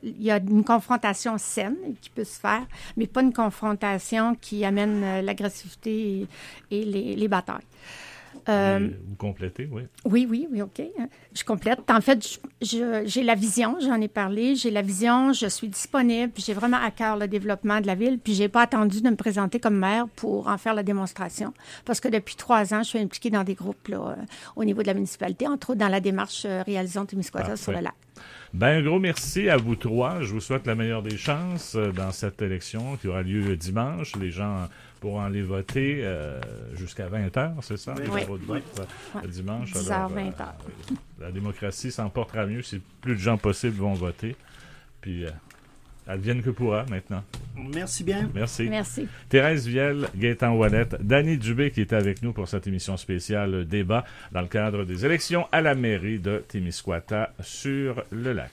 il y a une confrontation saine qui peut se faire, mais pas une confrontation qui amène l'agressivité et les batailles. Vous complétez, oui. Oui, OK. Je complète. En fait, j'ai la vision, j'en ai parlé, j'ai la vision, je suis disponible, puis j'ai vraiment à cœur le développement de la ville, puis j'ai pas attendu de me présenter comme maire pour en faire la démonstration, parce que depuis 3 ans, je suis impliquée dans des groupes là, au niveau de la municipalité, entre autres dans la démarche Réalisons Témiscouata sur le lac. Un gros merci à vous 3. Je vous souhaite la meilleure des chances dans cette élection qui aura lieu dimanche. Les gens pourront aller voter jusqu'à 20h, c'est ça? Oui. Dimanche. 10h, 20h. La démocratie s'en portera mieux si plus de gens possibles vont voter. Puis, advienne que pourra maintenant. Merci bien. Merci. Merci. Thérèse Viel, Gaétan Ouellette, Danny Dubé qui était avec nous pour cette émission spéciale débat dans le cadre des élections à la mairie de Témiscouata sur le lac.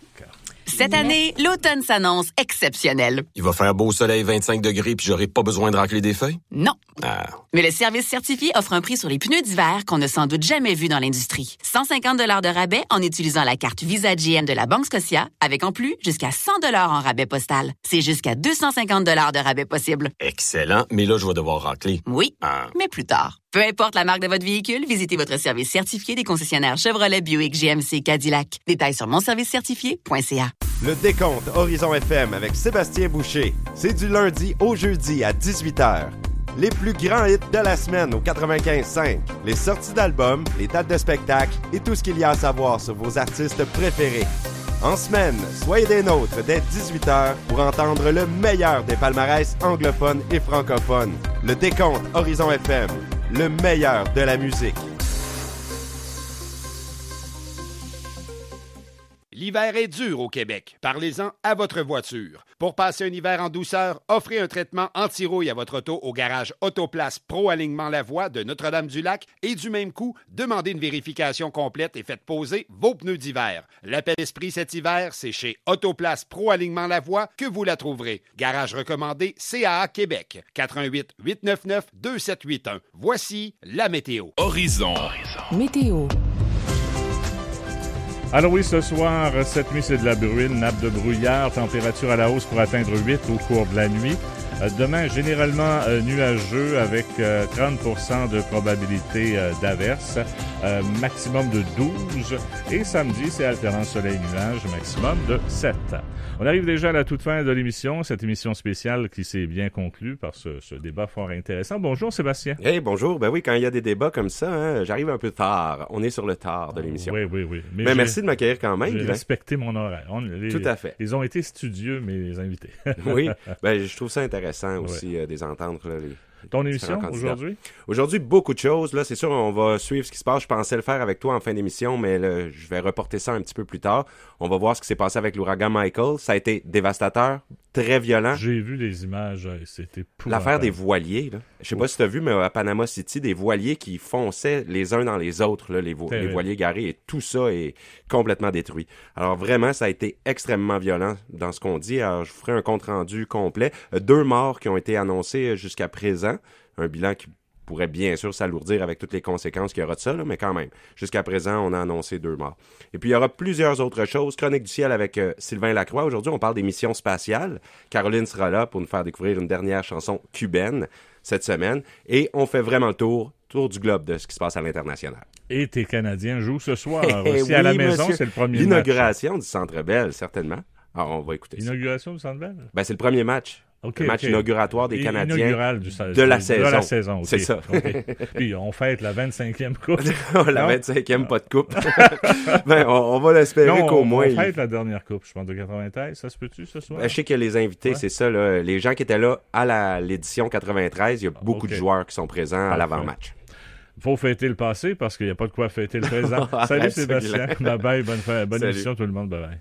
Cette année, l'automne s'annonce exceptionnel. Il va faire beau soleil, 25 degrés, puis j'aurai pas besoin de racler des feuilles? Non. Ah. Mais le service certifié offre un prix sur les pneus d'hiver qu'on n'a sans doute jamais vu dans l'industrie. 150 $ de rabais en utilisant la carte Visa GM de la Banque Scotia, avec en plus jusqu'à 100 $ en rabais postal. C'est jusqu'à 250 $ de rabais possible. Excellent, mais là, je vais devoir racler. Oui, mais plus tard. Peu importe la marque de votre véhicule, visitez votre service certifié des concessionnaires Chevrolet, Buick, GMC, Cadillac. Détails sur monservicecertifié.ca. Le décompte Horizon FM avec Sébastien Boucher. C'est du lundi au jeudi à 18h. Les plus grands hits de la semaine au 95.5. Les sorties d'albums, les dates de spectacles et tout ce qu'il y a à savoir sur vos artistes préférés. En semaine, soyez des nôtres dès 18h pour entendre le meilleur des palmarès anglophones et francophones. Le décompte Horizon FM, le meilleur de la musique. L'hiver est dur au Québec. Parlez-en à votre voiture. Pour passer un hiver en douceur, offrez un traitement anti-rouille à votre auto au garage Autoplace Pro Alignement Lavoie de Notre-Dame-du-Lac et du même coup, demandez une vérification complète et faites poser vos pneus d'hiver. L'appel esprit cet hiver, c'est chez Autoplace Pro Alignement Lavoie que vous la trouverez. Garage recommandé CAA Québec. 418-899-2781. Voici la météo. Horizon. Météo. Alors oui, ce soir, cette nuit, c'est de la bruine, nappe de brouillard, température à la hausse pour atteindre 8 au cours de la nuit. Demain, généralement nuageux avec 30% de probabilité d'averse, maximum de 12. Et samedi, c'est alternant soleil-nuage, maximum de 7. On arrive déjà à la toute fin de l'émission, cette émission spéciale qui s'est bien conclue par ce débat fort intéressant. Bonjour Sébastien. Hey, bonjour. Ben oui, quand il y a des débats comme ça, hein, j'arrive un peu tard. On est sur le tard de l'émission. Oui. Mais merci de m'accueillir quand même. J'ai respecté mon horaire. Tout à fait. Ils ont été studieux, mes invités. Oui, ben je trouve ça intéressant aussi de les entendre. Là, ton émission aujourd'hui? Aujourd'hui, beaucoup de choses. Là, c'est sûr, on va suivre ce qui se passe. Je pensais le faire avec toi en fin d'émission, mais là, je vais reporter ça un petit peu plus tard. On va voir ce qui s'est passé avec l'ouragan Michael. Ça a été dévastateur, très violent. J'ai vu les images, c'était épouvantable. L'affaire des voiliers, là. Je sais pas si tu as vu, mais à Panama City, des voiliers qui fonçaient les uns dans les autres, là, les voiliers garés, et tout ça est complètement détruit. Alors vraiment, ça a été extrêmement violent dans ce qu'on dit. Alors, je vous ferai un compte-rendu complet. 2 morts qui ont été annoncés jusqu'à présent. Un bilan qui pourrait bien sûr s'alourdir avec toutes les conséquences qu'il y aura de ça, là, mais quand même. Jusqu'à présent, on a annoncé 2 morts. Et puis, il y aura plusieurs autres choses. Chronique du ciel avec Sylvain Lacroix. Aujourd'hui, on parle des missions spatiales. Caroline sera là pour nous faire découvrir une dernière chanson cubaine cette semaine. Et on fait vraiment le tour du globe de ce qui se passe à l'international. Et tes Canadiens jouent ce soir aussi oui, à la maison. Monsieur. C'est le premier L'inauguration match. du Centre Bell, certainement. Alors, on va écouter L'inauguration du Centre Bell? Ben, c'est le premier match. Le match inauguratoire des Canadiens de la saison. De la saison, okay. C'est ça. Okay. Puis on fête la 25e coupe. La 25e, pas de coupe. Ben, on va l'espérer qu'au moins... On fête la dernière coupe, je pense, de 93. Ça se peut-tu, ce soir? Ben, je sais que les invités, c'est ça. Là, les gens qui étaient là à l'édition 93, il y a beaucoup de joueurs qui sont présents à l'avant-match. Il faut fêter le passé parce qu'il n'y a pas de quoi fêter le présent. Salut Sébastien. Bye-bye. Bonne émission tout le monde. Bye-bye.